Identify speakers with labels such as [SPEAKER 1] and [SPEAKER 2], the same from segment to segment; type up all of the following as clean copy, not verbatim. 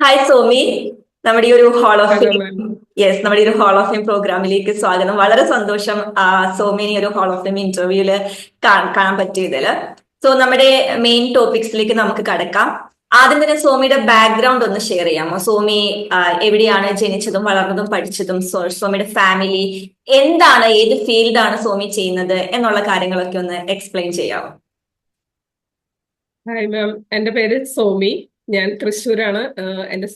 [SPEAKER 1] Hi Somy. നമ്മുടെ ഈ ഒരു ഹാൾ ഓഫ്
[SPEAKER 2] ഹലോ
[SPEAKER 1] ഫെയിം
[SPEAKER 2] മാം.
[SPEAKER 1] നമ്മുടെ ഈ ഒരു ഹാൾ ഓഫ് ഫെയിം പ്രോഗ്രാമിലേക്ക് സ്വാഗതം. വളരെ സന്തോഷം സോമിനി ഒരു ഹാൾ ഓഫ് ഫെയിം ഇന്റർവ്യൂല് കാണാൻ പറ്റിയതില്. സോ നമ്മുടെ മെയിൻ ടോപ്പിക്സിലേക്ക് നമുക്ക് കടക്കാം. ആദ്യം തന്നെ സോമിയുടെ ബാക്ക്ഗ്രൗണ്ട് ഒന്ന് ഷെയർ ചെയ്യാമോ? സോമി എവിടെയാണ് ജനിച്ചതും വളർന്നതും പഠിച്ചതും, സോമിയുടെ ഫാമിലി എന്താണ്, ഏത് ഫീൽഡാണ് സോമി ചെയ്യുന്നത് എന്നുള്ള കാര്യങ്ങളൊക്കെ ഒന്ന് എക്സ്പ്ലെയിൻ ചെയ്യാമോ?
[SPEAKER 2] ഹായ് മാം, എൻ്റെ പേര് സോമി. ഞാൻ തൃശ്ശൂരാണ്. എൻ്റെ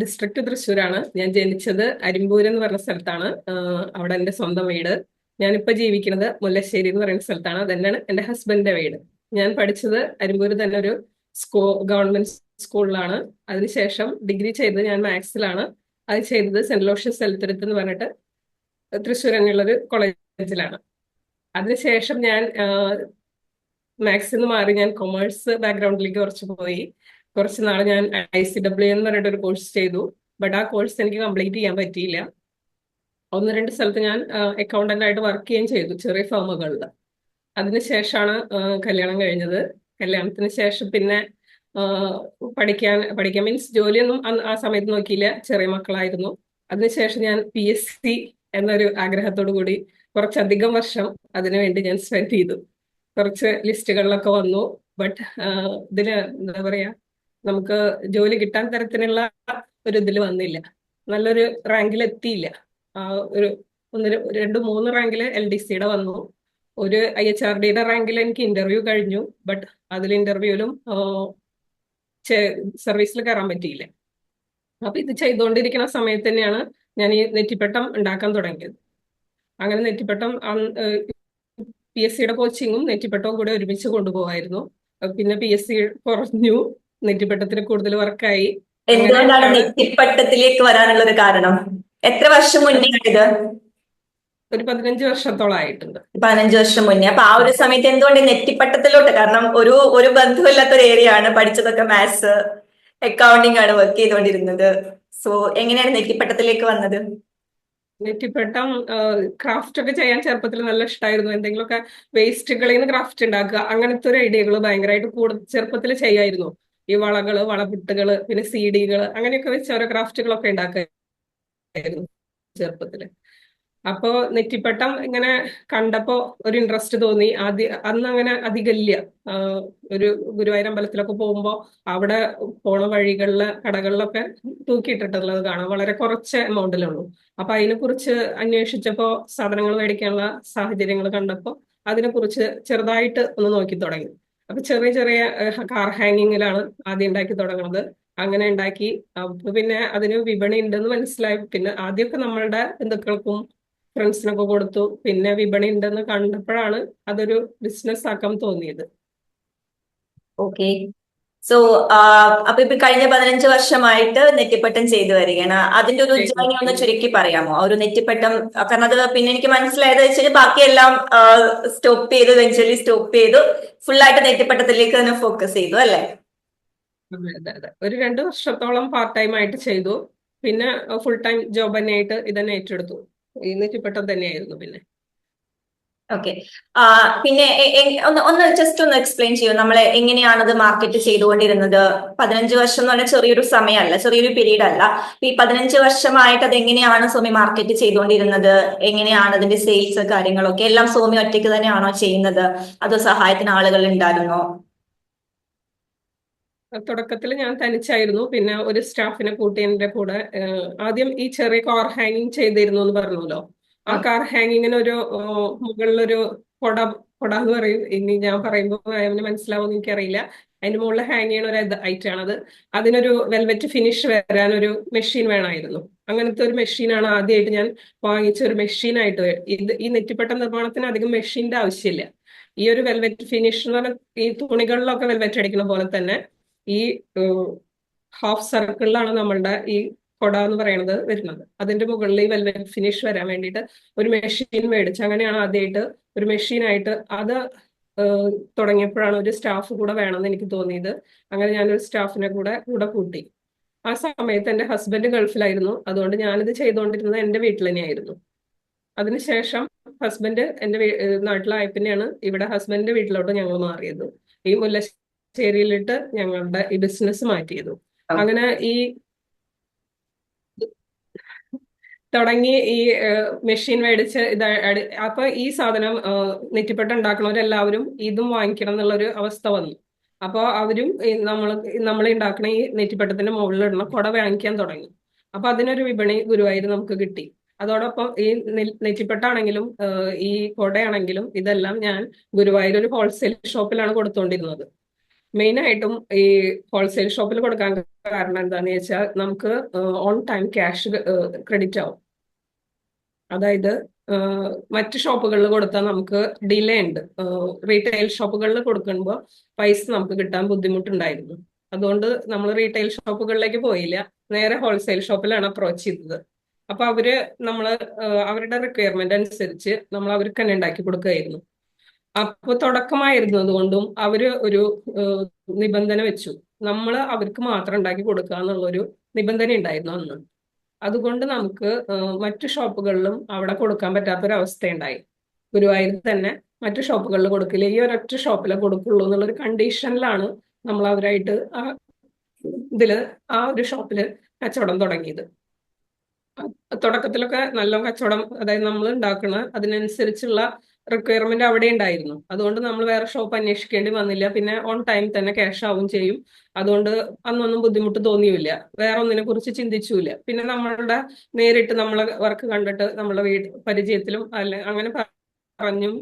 [SPEAKER 2] ഡിസ്ട്രിക്ട് തൃശ്ശൂരാണ്. ഞാൻ ജനിച്ചത് അരിമ്പൂര് എന്ന് പറഞ്ഞ സ്ഥലത്താണ്. അവിടെ എൻ്റെ സ്വന്തം വീട്. ഞാനിപ്പോൾ ജീവിക്കുന്നത് മുല്ലശ്ശേരി എന്ന് പറയുന്ന സ്ഥലത്താണ്. അത് തന്നെയാണ് എൻ്റെ ഹസ്ബൻഡിന്റെ വീട്. ഞാൻ പഠിച്ചത് അരിമ്പൂര് തന്നെ ഒരു ഗവൺമെന്റ് സ്കൂളിലാണ്. അതിനുശേഷം ഡിഗ്രി ചെയ്തത് ഞാൻ മാത്സിലാണ്. അത് ചെയ്തത് സെന്റ് ലോഷ്യസ് സെൽത്തുരുത്ത് എന്ന് പറഞ്ഞിട്ട് തൃശ്ശൂർ തന്നെയുള്ളൊരു കോളേജിലാണ്. അതിനുശേഷം ഞാൻ മാത്സിൽ നിന്ന് മാറി ഞാൻ കൊമേഴ്സ് ബാക്ക്ഗ്രൗണ്ടിലേക്ക് കുറച്ച് പോയി. കുറച്ച് നാൾ ഞാൻ ICW എന്ന് പറഞ്ഞിട്ട് ഒരു കോഴ്സ് ചെയ്തു. ബട്ട് ആ കോഴ്സ് എനിക്ക് കംപ്ലീറ്റ് ചെയ്യാൻ പറ്റിയില്ല. ഒന്ന് രണ്ട് സ്ഥലത്ത് ഞാൻ അക്കൗണ്ടന്റ് ആയിട്ട് വർക്ക് ചെയ്യുകയും ചെയ്തു, ചെറിയ ഫേമുകളിൽ. അതിനുശേഷമാണ് കല്യാണം കഴിഞ്ഞത്. കല്യാണത്തിന് ശേഷം പിന്നെ പഠിക്കാൻ മീൻസ് ജോലിയൊന്നും ആ സമയത്ത് നോക്കിയില്ല, ചെറിയ മക്കളായിരുന്നു. അതിനുശേഷം ഞാൻ PSC എന്നൊരു ആഗ്രഹത്തോടു കൂടി കുറച്ചധികം വർഷം അതിനു വേണ്ടി ഞാൻ സ്പെൻഡ് ചെയ്തു. കുറച്ച് ലിസ്റ്റുകളിലൊക്കെ വന്നു. ബട്ട് ഇതില് എന്താ പറയാ, നമുക്ക് ജോലി കിട്ടാൻ തരത്തിലുള്ള ഒരു ഇതിൽ വന്നില്ല. നല്ലൊരു റാങ്കിൽ എത്തിയില്ല. ഒരു രണ്ട് മൂന്ന് റാങ്കിൽ LDCയുടെ വന്നു. ഒരു IHRDയുടെ റാങ്കിൽ എനിക്ക് ഇന്റർവ്യൂ കഴിഞ്ഞു. ബട്ട് അതിൽ ഇന്റർവ്യൂവിലും സർവീസിൽ കയറാൻ പറ്റിയില്ല. അപ്പൊ ഇത് ചെയ്തുകൊണ്ടിരിക്കുന്ന സമയത്ത് തന്നെയാണ് ഞാൻ ഈ നെറ്റിപ്പട്ടം ഉണ്ടാക്കാൻ തുടങ്ങിയത്. അങ്ങനെ നെറ്റിപ്പട്ടം PSCയുടെ കോച്ചിങ്ങും നെറ്റിപ്പട്ടവും കൂടെ ഒരുമിച്ച് കൊണ്ടുപോകായിരുന്നു. പിന്നെ PSC കുറഞ്ഞു, നെറ്റിപ്പട്ടത്തിന് കൂടുതൽ വർക്കായി. അങ്ങനെ
[SPEAKER 1] എന്തുകൊണ്ടാണ്
[SPEAKER 2] ആണ്
[SPEAKER 1] നെറ്റിപ്പട്ടത്തിലേക്ക് വരാനുള്ള ഒരു കാരണം? എത്ര വർഷം മുന്നേ ഇത്?
[SPEAKER 2] ഒരു 15 വർഷത്തോളമായിട്ടുണ്ട്.
[SPEAKER 1] 15 വർഷം മുന്നേ. അപ്പൊ ആ ഒരു സമയത്ത് എന്തുകൊണ്ട് നെറ്റിപ്പട്ടത്തിലോട്ട്? കാരണം ഒരു ബന്ധമില്ലാത്ത ഒരു ഏരിയ ആണ്. പഠിച്ചതൊക്കെ മാത്സ്, അക്കൗണ്ടിങ് ആണ് വർക്ക് ചെയ്തുകൊണ്ടിരുന്നത്. സോ എങ്ങനെയാണ് നെറ്റിപ്പട്ടത്തിലേക്ക് വന്നത്?
[SPEAKER 2] നെറ്റിപ്പട്ടം ക്രാഫ്റ്റ് ഒക്കെ ചെയ്യാൻ ചെറുപ്പത്തിൽ നല്ല ഇഷ്ടമായിരുന്നു. എന്തെങ്കിലുമൊക്കെ വേസ്റ്റുകളിൽ നിന്ന് ക്രാഫ്റ്റ് ഉണ്ടാക്കുക, അങ്ങനത്തെ ഒരു ഐഡിയകൾ ഭയങ്കരമായിട്ട് ചെറുപ്പത്തിൽ ചെയ്യായിരുന്നു. ഈ വളകള്, വളപുട്ടുകള്, പിന്നെ CD-കള്, അങ്ങനെയൊക്കെ വെച്ച് ഓരോ ക്രാഫ്റ്റുകളൊക്കെ ഉണ്ടാക്കുമായിരുന്നു ചെറുപ്പത്തില്. അപ്പോ നെറ്റിപ്പട്ടം ഇങ്ങനെ കണ്ടപ്പോ ഒരു ഇൻട്രസ്റ്റ് തോന്നി. അന്ന് അങ്ങനെ അധികം ഇല്ല. ഒരു ഗുരുവായൂർ അമ്പലത്തിലൊക്കെ പോകുമ്പോ അവിടെ പോണ വഴികളിലെ കടകളിലൊക്കെ തൂക്കിയിട്ടിട്ടുള്ളത് കാണാം. വളരെ കുറച്ച് എമൗണ്ടിലുള്ളൂ. അപ്പൊ അതിനെ കുറിച്ച് അന്വേഷിച്ചപ്പോ, സാധനങ്ങൾ മേടിക്കാനുള്ള സാഹചര്യങ്ങൾ കണ്ടപ്പോ അതിനെക്കുറിച്ച് ചെറുതായിട്ട് ഒന്ന് നോക്കി തുടങ്ങി. അപ്പൊ ചെറിയ ചെറിയ കാർ ഹാങ്ങിങ്ങിലാണ് ആദ്യം ഉണ്ടാക്കി തുടങ്ങുന്നത്. അങ്ങനെ ഉണ്ടാക്കി. അപ്പൊ പിന്നെ അതിന് വിപണി ഉണ്ടെന്ന് മനസ്സിലായി. പിന്നെ ആദ്യമൊക്കെ നമ്മളുടെ ബന്ധുക്കൾക്കും ഫ്രണ്ട്സിനൊക്കെ കൊടുത്തു. പിന്നെ വിപണി ഉണ്ടെന്ന് കണ്ടപ്പോഴാണ് അതൊരു ബിസിനസ് ആക്കാൻ തോന്നിയത്.
[SPEAKER 1] ഓക്കെ. സോ അപ്പൊ ഇപ്പൊ കഴിഞ്ഞ 15 വർഷമായിട്ട് നെറ്റിപ്പട്ടം ചെയ്തു വരികയാണ്. അതിന്റെ ഒരു ജേർണി ഒന്ന് ചുരുക്കി പറയാമോ? ആ ഒരു നെറ്റിപ്പട്ടം, കാരണം അത് പിന്നെ എനിക്ക് മനസ്സിലായത് വെച്ചാൽ ബാക്കിയെല്ലാം സ്റ്റോപ്പ് ചെയ്തു, വെഞ്ചുവലി സ്റ്റോപ്പ് ചെയ്തു, ഫുൾ ആയിട്ട് നെറ്റിപ്പട്ടത്തിലേക്ക് തന്നെ ഫോക്കസ് ചെയ്തു അല്ലേ?
[SPEAKER 2] അതെ അതെ അതെ, ഒരു 2 വർഷത്തോളം പാർട്ട് ടൈം ആയിട്ട് ചെയ്തു. പിന്നെ ഫുൾ ടൈം ജോബ് തന്നെയായിട്ട് ഇതന്നെ ഏറ്റെടുത്തു. ഈ നെറ്റിപ്പട്ടം തന്നെയായിരുന്നു പിന്നെ.
[SPEAKER 1] ഓക്കെ. പിന്നെ ഒന്ന് ഒന്ന് ജസ്റ്റ് ഒന്ന് എക്സ്പ്ലെയിൻ ചെയ്യൂ, നമ്മളെ എങ്ങനെയാണത് മാർക്കറ്റ് ചെയ്തുകൊണ്ടിരുന്നത്? 15 വർഷം എന്ന് പറഞ്ഞാൽ ചെറിയൊരു സമയമല്ല, ചെറിയൊരു പീരീഡ് അല്ല. ഈ 15 വർഷമായിട്ട് അത് എങ്ങനെയാണ് സോമി മാർക്കറ്റ് ചെയ്തുകൊണ്ടിരുന്നത്? എങ്ങനെയാണ് അതിന്റെ സെയിൽസ് കാര്യങ്ങളൊക്കെ എല്ലാം സോമി ഒറ്റയ്ക്ക് തന്നെയാണോ ചെയ്യുന്നത്, അതോ സഹായത്തിന് ആളുകൾ ഉണ്ടായിരുന്നോ?
[SPEAKER 2] തുടക്കത്തിൽ ഞാൻ തനിച്ചായിരുന്നു. പിന്നെ ഒരു സ്റ്റാഫിനെ കൂട്ടി എൻ്റെ കൂടെ. ആദ്യം ഈ ചെറിയ കാർ ഹാങ്ങിങ് ചെയ്തിരുന്നു എന്ന് പറഞ്ഞല്ലോ. ആ കാർ ഹാങ്ങിങ്ങിന് ഒരു മുകളിലൊരു കൊട കൊട എന്ന് പറയും. ഇനി ഞാൻ പറയുമ്പോൾ അവന് മനസ്സിലാവുമെന്ന് എനിക്കറിയില്ല. അതിന്റെ മുകളിൽ ഹാങ് ചെയ്യണ ഒരു ഐറ്റാണത്. അതിനൊരു വെൽവെറ്റ് ഫിനിഷ് വരാൻ ഒരു മെഷീൻ വേണമായിരുന്നു. അങ്ങനത്തെ ഒരു മെഷീനാണ് ആദ്യമായിട്ട് ഞാൻ വാങ്ങിച്ച ഒരു മെഷീനായിട്ട്. ഈ നെറ്റിപ്പട്ട നിർമ്മാണത്തിന് അധികം മെഷീന്റെ ആവശ്യമില്ല. ഈ ഒരു വെൽവെറ്റ് ഫിനിഷ് എന്ന് പറഞ്ഞാൽ ഈ തുണികളിലൊക്കെ വെൽവെറ്റ് അടിക്കുന്ന പോലെ തന്നെ ഈ ഹാഫ് സർക്കിളിലാണ് നമ്മളുടെ ഈ കൊട എന്ന് പറയുന്നത് വരുന്നത്. അതിന്റെ മുകളിൽ ഈ വെൽവെറ്റ് ഫിനിഷ് വരാൻ വേണ്ടിയിട്ട് ഒരു മെഷീൻ മേടിച്ചു. അങ്ങനെയാണ് ആദ്യമായിട്ട് ഒരു മെഷീനായിട്ട് അത് തുടങ്ങിയപ്പോഴാണ് ഒരു സ്റ്റാഫ് കൂടെ വേണമെന്ന് എനിക്ക് തോന്നിയത്. അങ്ങനെ ഞാനൊരു സ്റ്റാഫിനെ കൂടെ കൂട്ടി. ആ സമയത്ത് എൻ്റെ ഹസ്ബൻഡ് ഗൾഫിലായിരുന്നു. അതുകൊണ്ട് ഞാനിത് ചെയ്തുകൊണ്ടിരുന്നത് എൻ്റെ വീട്ടിൽ തന്നെയായിരുന്നു. അതിനുശേഷം ഹസ്ബൻഡ് എൻ്റെ നാട്ടിലായ പിന്നെയാണ് ഇവിടെ ഹസ്ബൻഡിന്റെ വീട്ടിലോട്ട് ഞങ്ങൾ മാറിയത്. ഈ മുല്ലശ്ശേരിയിലിട്ട് ഞങ്ങളുടെ ഈ ബിസിനസ് മാറ്റിയത്. അങ്ങനെ ഈ തുടങ്ങി ഈ മെഷീൻ മേടിച്ച് അപ്പൊ ഈ സാധനം നെറ്റിപ്പട്ട ഉണ്ടാക്കുന്നവരെല്ലാവരും ഇതും വാങ്ങിക്കണം എന്നുള്ളൊരു അവസ്ഥ വന്നു. അപ്പൊ അവരും നമ്മൾ ഉണ്ടാക്കുന്ന ഈ നെറ്റിപ്പട്ടത്തിന്റെ മുകളിലിടുന്ന കുട വാങ്ങിക്കാൻ തുടങ്ങി. അപ്പൊ അതിനൊരു വിപണി ഗുരുവായൂർ നമുക്ക് കിട്ടി. അതോടൊപ്പം ഈ നെറ്റിപ്പട്ടാണെങ്കിലും ഈ കൊടയാണെങ്കിലും ഇതെല്ലാം ഞാൻ ഗുരുവായൂർ ഒരു ഹോൾസെയിൽ ഷോപ്പിലാണ് കൊടുത്തുകൊണ്ടിരുന്നത്. മെയിൻ ആയിട്ടും ഈ ഹോൾസെയിൽ ഷോപ്പിൽ കൊടുക്കാൻ കാരണം എന്താണെന്ന് വെച്ചാൽ നമുക്ക് ഓൺ ടൈം ക്യാഷ് ക്രെഡിറ്റ് ആവും. അതായത് മറ്റ് ഷോപ്പുകളിൽ കൊടുത്താൽ നമുക്ക് ഡിലേ ഉണ്ട്. റീറ്റെയിൽ ഷോപ്പുകളിൽ കൊടുക്കുമ്പോൾ പൈസ നമുക്ക് കിട്ടാൻ ബുദ്ധിമുട്ടുണ്ടായിരുന്നു. അതുകൊണ്ട് നമ്മൾ റീറ്റെയിൽ ഷോപ്പുകളിലേക്ക് പോയില്ല, നേരെ ഹോൾസെയിൽ ഷോപ്പിലാണ് അപ്രോച്ച് ചെയ്തത്. അപ്പൊ അവര് അവരുടെ റിക്വയർമെന്റ് അനുസരിച്ച് നമ്മൾ അവർക്ക് തന്നെ ഉണ്ടാക്കി കൊടുക്കുകയായിരുന്നു. അപ്പൊ തുടക്കമായിരുന്നു, അതുകൊണ്ടും അവര് ഒരു നിബന്ധന വെച്ചു, നമ്മൾ അവർക്ക് മാത്രം ഉണ്ടാക്കി കൊടുക്കുക എന്നുള്ളൊരു നിബന്ധന ഉണ്ടായിരുന്നു അന്ന്. അതുകൊണ്ട് നമുക്ക് മറ്റു ഷോപ്പുകളിലും അവിടെ കൊടുക്കാൻ പറ്റാത്തൊരവസ്ഥയുണ്ടായി. ഗുരുവായൂർ തന്നെ മറ്റു ഷോപ്പുകളിൽ കൊടുക്കില്ല, ഈ ഒരൊറ്റ ഷോപ്പിലെ കൊടുക്കുള്ളൂ എന്നുള്ളൊരു കണ്ടീഷനിലാണ് നമ്മൾ അവരായിട്ട് ആ ഒരു ഷോപ്പില് കച്ചവടം തുടങ്ങിയത്. തുടക്കത്തിലൊക്കെ നല്ല കച്ചവടം, അതായത് നമ്മൾ ഉണ്ടാക്കുന്ന അതിനനുസരിച്ചുള്ള റിക്വയർമെന്റ് അവിടെ ഉണ്ടായിരുന്നു. അതുകൊണ്ട് നമ്മൾ വേറെ ഷോപ്പ് അന്വേഷിക്കേണ്ടി വന്നില്ല. പിന്നെ ഓൺ ടൈം തന്നെ ക്യാഷ് ആവും ചെയ്യും. അതുകൊണ്ട് അന്നൊന്നും ബുദ്ധിമുട്ട് തോന്നിയില്ല, വേറെ ഒന്നിനെ കുറിച്ച് ചിന്തിച്ചില്ല. പിന്നെ നമ്മളുടെ നേരിട്ട് നമ്മളെ വർക്ക് കണ്ടിട്ട് നമ്മളെ പരിചയത്തിലും അങ്ങനെ പറഞ്ഞും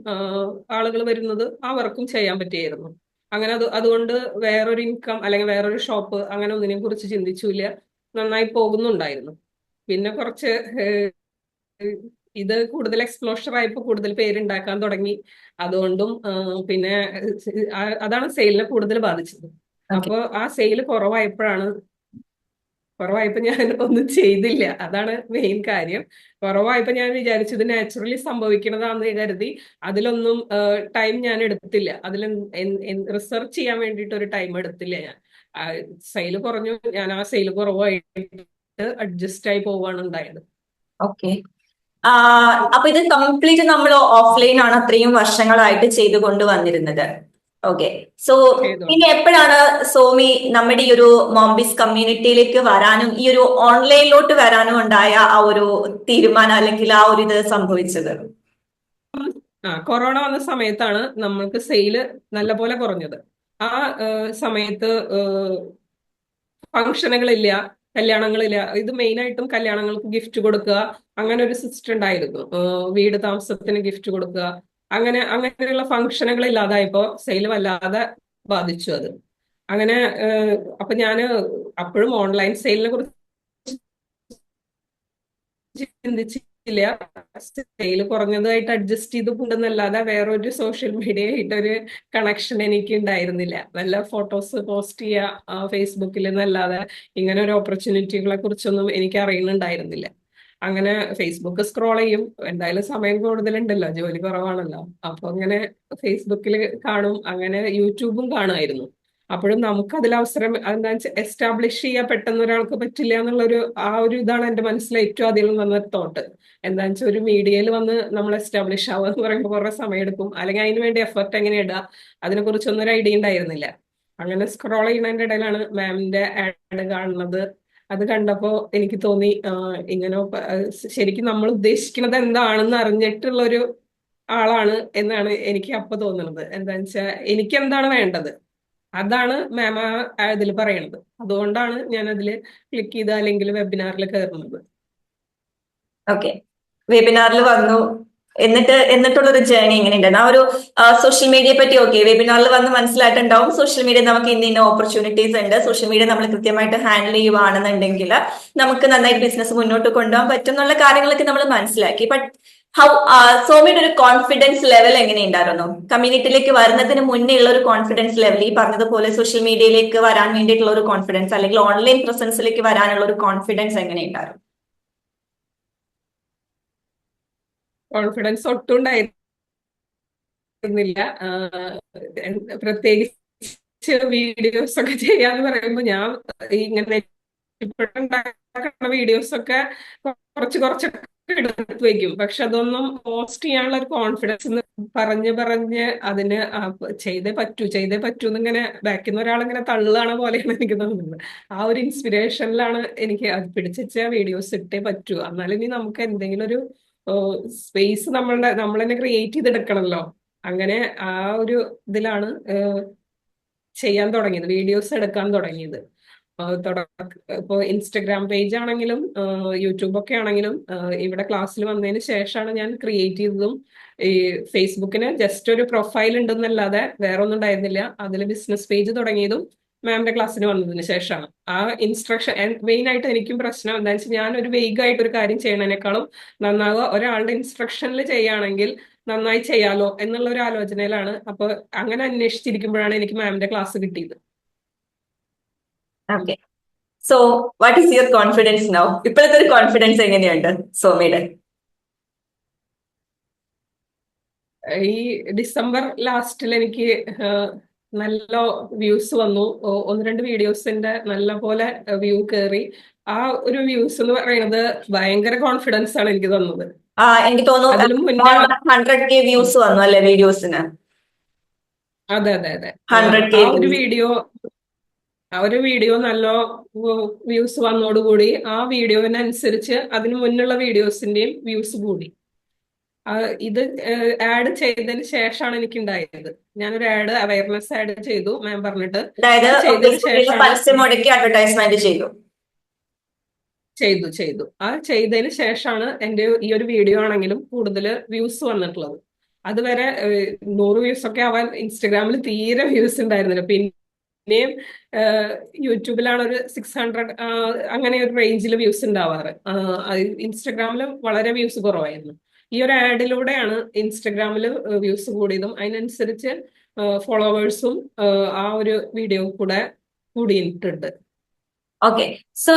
[SPEAKER 2] ആളുകൾ വരുന്നത് ആ വർക്കും ചെയ്യാൻ പറ്റിയായിരുന്നു. അങ്ങനെ അതുകൊണ്ട് വേറൊരു ഇൻകം അല്ലെങ്കിൽ വേറൊരു ഷോപ്പ് അങ്ങനെ ഒന്നിനെ കുറിച്ച് ചിന്തിച്ചില്ല, നന്നായി പോകുന്നുണ്ടായിരുന്നു. പിന്നെ കുറച്ച് ഇത് കൂടുതൽ എക്സ്പ്ലോഷർ ആയപ്പോൾ കൂടുതൽ പേരുണ്ടാക്കാൻ തുടങ്ങി. അതുകൊണ്ടും പിന്നെ അതാണ് സെയിലിനെ കൂടുതൽ ബാധിച്ചത്. അപ്പൊ ആ സെയിൽ കുറവായപ്പോ ഞാൻ ഒന്നും ചെയ്തില്ല. അതാണ് മെയിൻ കാര്യം. കുറവായപ്പോ ഞാൻ വിചാരിച്ചു ഇത് നാച്ചുറലി സംഭവിക്കണതാന്ന് കരുതി അതിലൊന്നും ടൈം ഞാൻ എടുത്തില്ല. റിസർച്ച് ചെയ്യാൻ വേണ്ടിയിട്ട് ഒരു ടൈം എടുത്തില്ല ഞാൻ. സെയിൽ കുറഞ്ഞു, ഞാൻ ആ സെയിൽ കുറവായിട്ട് അഡ്ജസ്റ്റ് ആയി പോവാണ് ഉണ്ടായത്.
[SPEAKER 1] ഓക്കെ. അപ്പൊ ഇത് കംപ്ലീറ്റ് നമ്മൾ ഓഫ്ലൈൻ ആണ് അത്രയും വർഷങ്ങളായിട്ട് ചെയ്തുകൊണ്ട് വന്നിരുന്നത്. ഓക്കെ. സോ പിന്നെ എപ്പോഴാണ് സോമി നമ്മുടെ ഈ ഒരു മോംബീസ് കമ്മ്യൂണിറ്റിയിലേക്ക് വരാനും ഈ ഒരു ഓൺലൈനിലോട്ട് വരാനും ഉണ്ടായ ആ ഒരു തീരുമാനം അല്ലെങ്കിൽ ആ ഒരു ഇത് സംഭവിച്ചത്?
[SPEAKER 2] കൊറോണ വന്ന സമയത്താണ് നമ്മൾക്ക് സെയില് നല്ലപോലെ കുറഞ്ഞത്. ആ സമയത്ത് ഫംഗ്ഷനുകളില്ല, കല്യാണങ്ങളില്ല. ഇത് മെയിൻ ആയിട്ടും കല്യാണങ്ങൾക്ക് ഗിഫ്റ്റ് കൊടുക്കുക, അങ്ങനെ ഒരു സിസ്റ്റം ഉണ്ടായിരുന്നു. വീട് താമസത്തിന് ഗിഫ്റ്റ് കൊടുക്കുക, അങ്ങനെയുള്ള ഫംഗ്ഷനുകൾ ഇല്ലാതായപ്പോ സെയിൽ വല്ലാതെ ബാധിച്ചു അത്. അങ്ങനെ അപ്പൊ ഞാന് അപ്പോഴും ഓൺലൈൻ സെയിലിനെ കുറിച്ച് ചിന്തിച്ചില്ല. സെയിൽ കുറഞ്ഞതായിട്ട് അഡ്ജസ്റ്റ് ചെയ്ത് കൊണ്ടെന്നല്ലാതെ വേറൊരു സോഷ്യൽ മീഡിയ ആയിട്ടൊരു കണക്ഷൻ എനിക്ക് ഉണ്ടായിരുന്നില്ല. വല്ല ഫോട്ടോസ് പോസ്റ്റ് ചെയ്യുക ഫേസ്ബുക്കിൽ എന്നല്ലാതെ ഇങ്ങനെ ഒരു ഓപ്പർച്യൂണിറ്റികളെ കുറിച്ചൊന്നും എനിക്ക് അറിയുന്നുണ്ടായിരുന്നില്ല. അങ്ങനെ ഫേസ്ബുക്ക് സ്ക്രോൾ ചെയ്യും, എന്തായാലും സമയം കൂടുതലുണ്ടല്ലോ, ജോലി കുറവാണല്ലോ. അപ്പൊ അങ്ങനെ ഫേസ്ബുക്കിൽ കാണും, അങ്ങനെ യൂട്യൂബും കാണുമായിരുന്നു. അപ്പോഴും നമുക്ക് അതിൽ അവസരം എന്താ വെച്ചാൽ എസ്റ്റാബ്ലിഷ് ചെയ്യാൻ പെട്ടെന്ന് ഒരാൾക്ക് പറ്റില്ല എന്നുള്ളൊരു ആ ഒരു ഇതാണ് എന്റെ മനസ്സിൽ ഏറ്റവും അധികം വന്ന തോട്ട്. എന്താണെന്ന് വെച്ചാൽ ഒരു മീഡിയയിൽ വന്ന് നമ്മൾ എസ്റ്റാബ്ലിഷ് ആവുക എന്ന് പറയുമ്പോൾ കുറെ സമയം എടുക്കും, അല്ലെങ്കിൽ അതിന് വേണ്ടി എഫർട്ട് എങ്ങനെ ഇടുക അതിനെ കുറിച്ചൊന്നും ഒരു ഐഡിയ ഉണ്ടായിരുന്നില്ല. അങ്ങനെ സ്ക്രോൾ ചെയ്യുന്നതിന്റെ ഇടയിലാണ് മാമിന്റെ ആഡ് കാണുന്നത്. അത് കണ്ടപ്പോ എനിക്ക് തോന്നി ഇങ്ങനെ ശരിക്കും നമ്മൾ ഉദ്ദേശിക്കുന്നത് എന്താണെന്ന് അറിഞ്ഞിട്ടുള്ള ഒരു ആളാണ് എന്നാണ് എനിക്ക് അപ്പൊ തോന്നുന്നത്. എന്താന്ന് വെച്ചാൽ എനിക്ക് എന്താണ് വേണ്ടത് അതാണ് മാം ഇതിൽ പറയണത്. അതുകൊണ്ടാണ് ഞാൻ അതിൽ ക്ലിക്ക് ചെയ്ത് അല്ലെങ്കിൽ വെബിനാറിൽ കയറുന്നത്.
[SPEAKER 1] ഓക്കെ. വെബിനാറിൽ വന്നു, എന്നിട്ടുള്ളൊരു ജേർണി എങ്ങനെയുണ്ടായിരുന്നു? ആ ഒരു സോഷ്യൽ മീഡിയയെ പറ്റി ഓക്കെ, വെബിനാറിൽ വന്ന് മനസ്സിലായിട്ടുണ്ടാവും സോഷ്യൽ മീഡിയ നമുക്ക് ഇന്ന ഓപ്പർച്യൂണിറ്റീസ് ഉണ്ട്, സോഷ്യൽ മീഡിയ നമ്മൾ കൃത്യമായിട്ട് ഹാൻഡിൽ ചെയ്യുവാണെന്നുണ്ടെങ്കിൽ നമുക്ക് നന്നായിട്ട് ബിസിനസ് മുന്നോട്ട് കൊണ്ടുപോകാൻ പറ്റും എന്നുള്ള കാര്യങ്ങളൊക്കെ നമ്മൾ മനസ്സിലാക്കി. ബട്ട് സോമിയുടെ ഒരു കോൺഫിഡൻസ് ലെവൽ എങ്ങനെയുണ്ടായിരുന്നു? കമ്മ്യൂണിറ്റിയിലേക്ക് വരുന്നതിന് മുന്നേ ഉള്ള ഒരു കോൺഫിഡൻസ് ലെവൽ, ഈ പറഞ്ഞതുപോലെ സോഷ്യൽ മീഡിയയിലേക്ക് വരാൻ വേണ്ടിയിട്ടുള്ള ഒരു കോൺഫിഡൻസ് അല്ലെങ്കിൽ ഓൺലൈൻ പ്രസൻസിലേക്ക് വരാനുള്ള ഒരു കോൺഫിഡൻസ് എങ്ങനെയുണ്ടായിരുന്നു?
[SPEAKER 2] കോൺഫിഡൻസ് ഒട്ടും ഉണ്ടായിരുന്നില്ല. പ്രത്യേകിച്ച് വീഡിയോസ് ഒക്കെ ചെയ്യാന്ന് പറയുമ്പോൾ ഞാൻ ഇങ്ങനെ ഉണ്ടാക്കുന്ന വീഡിയോസ് ഒക്കെ കുറച്ച് എടുത്ത് വെക്കും. പക്ഷെ അതൊന്നും പോസ്റ്റ് ചെയ്യാനുള്ള ഒരു കോൺഫിഡൻസ് പറഞ്ഞ് അതിന് ചെയ്തേ പറ്റൂ എന്നിങ്ങനെ ബാക്കിൽ നിന്ന് ഒരാളിങ്ങനെ തള്ളുകയാണ് പോലെയാണ് എനിക്ക് തോന്നുന്നത്. ആ ഒരു ഇൻസ്പിറേഷനിലാണ് എനിക്ക് അത് പിടിച്ച വീഡിയോസ് ഇട്ടേ പറ്റൂ. എന്നാലും ഇനി നമുക്ക് എന്തെങ്കിലും ഒരു സ്പേസ് നമ്മൾ തന്നെ ക്രിയേറ്റ് ചെയ്തെടുക്കണമല്ലോ. അങ്ങനെ ആ ഒരു ഇതിലാണ് ചെയ്യാൻ തുടങ്ങിയത്, വീഡിയോസ് എടുക്കാൻ തുടങ്ങിയത്. ഇപ്പോൾ ഇൻസ്റ്റഗ്രാം പേജ് ആണെങ്കിലും യൂട്യൂബ് ഒക്കെ ആണെങ്കിലും ഇവിടെ ക്ലാസ്സിൽ വന്നതിന് ശേഷമാണ് ഞാൻ ക്രിയേറ്റ് ചെയ്തതും. ഈ ഫേസ്ബുക്കിന് ജസ്റ്റ് ഒരു പ്രൊഫൈൽ ഉണ്ടെന്നല്ലാതെ വേറെ ഒന്നും ഉണ്ടായിരുന്നില്ല. അതിൽ ബിസിനസ് പേജ് തുടങ്ങിയതും മാമിന്റെ ക്ലാസ്സിന് വന്നതിന് ശേഷമാണ്. ആ ഇൻസ്ട്രക്ഷൻ മെയിൻ ആയിട്ട് എനിക്കും പ്രശ്നം എന്താണെന്ന് വെച്ചാൽ, ഞാൻ ഒരു വെയ്ഗ് ആയിട്ട് ഒരു കാര്യം ചെയ്യണതിനേക്കാളും നന്നാവുക ഒരാളുടെ ഇൻസ്ട്രക്ഷനിൽ ചെയ്യുകയാണെങ്കിൽ നന്നായി ചെയ്യാലോ എന്നുള്ള ഒരു ആലോചനയിലാണ്. അപ്പൊ അങ്ങനെ അന്വേഷിച്ചിരിക്കുമ്പോഴാണ് എനിക്ക് മാമിന്റെ ക്ലാസ് കിട്ടിയത്.
[SPEAKER 1] Okay. So what is your confidence now? ഇപ്പോഴത്തെ ഒരു കോൺഫിഡൻസ് എങ്ങനെയുണ്ട് സോമിയുടെ?
[SPEAKER 2] ഈ ഡിസംബർ ലാസ്റ്റിൽ എനിക്ക് നല്ല വ്യൂസ് വന്നു. ഒന്ന് രണ്ട് വീഡിയോസിന്റെ നല്ല പോലെ വ്യൂ കയറി. ആ ഒരു വ്യൂസ് എന്ന് പറയുന്നത് ഭയങ്കര കോൺഫിഡൻസ് ആണ് എനിക്ക് തന്നത്.
[SPEAKER 1] എനിക്ക്
[SPEAKER 2] അതിലും
[SPEAKER 1] തോന്നുന്നു
[SPEAKER 2] മുന്നേ
[SPEAKER 1] 100K വ്യൂസ് വന്നു അല്ലെ വീഡിയോസിന്?
[SPEAKER 2] അതെ അതെ അതെ.
[SPEAKER 1] 100K
[SPEAKER 2] ആ ഒരു വീഡിയോ നല്ല വ്യൂസ് വന്നോടുകൂടി ആ വീഡിയോവിനനുസരിച്ച് അതിന് മുന്നുള്ള വീഡിയോസിന്റെയും വ്യൂസ് കൂടി. ഇത് ആഡ് ചെയ്തതിന് ശേഷമാണ് എനിക്ക് ഉണ്ടായത്. ഞാനൊരു അവയർനെസ് ആഡ് ചെയ്തു മാം പറഞ്ഞിട്ട്.
[SPEAKER 1] അതായത്
[SPEAKER 2] ചെയ്തതിന് ശേഷമാണ്
[SPEAKER 1] പരസ്യം മുടക്കി അഡ്വർടൈസ്മെന്റ് ചെയ്തു.
[SPEAKER 2] ആ ചെയ്തതിന് ശേഷമാണ് എന്റെ ഈ ഒരു വീഡിയോ ആണെങ്കിലും കൂടുതൽ വ്യൂസ് വന്നിട്ടുള്ളത്. അതുവരെ 100 വ്യൂസ് ഒക്കെ ആവാൻ ഇൻസ്റ്റഗ്രാമിൽ തീരെ വ്യൂസ് ഉണ്ടായിരുന്നില്ല. പിന്നെയും യൂട്യൂബിലാണ് ഒരു 600 അങ്ങനെ ഒരു റേഞ്ചിൽ വ്യൂസ് ഉണ്ടാവാറ്. ഇൻസ്റ്റഗ്രാമിൽ വളരെ വ്യൂസ് കുറവായിരുന്നു. ഈ ഒരു ആഡിലൂടെയാണ് ഇൻസ്റ്റഗ്രാമിൽ വ്യൂസ് കൂടിയതും അതിനനുസരിച്ച് ഫോളോവേഴ്സും ആ ഒരു വീഡിയോ കൂടെ കൂടിയിട്ടുണ്ട്.
[SPEAKER 1] ഓക്കെ. സോ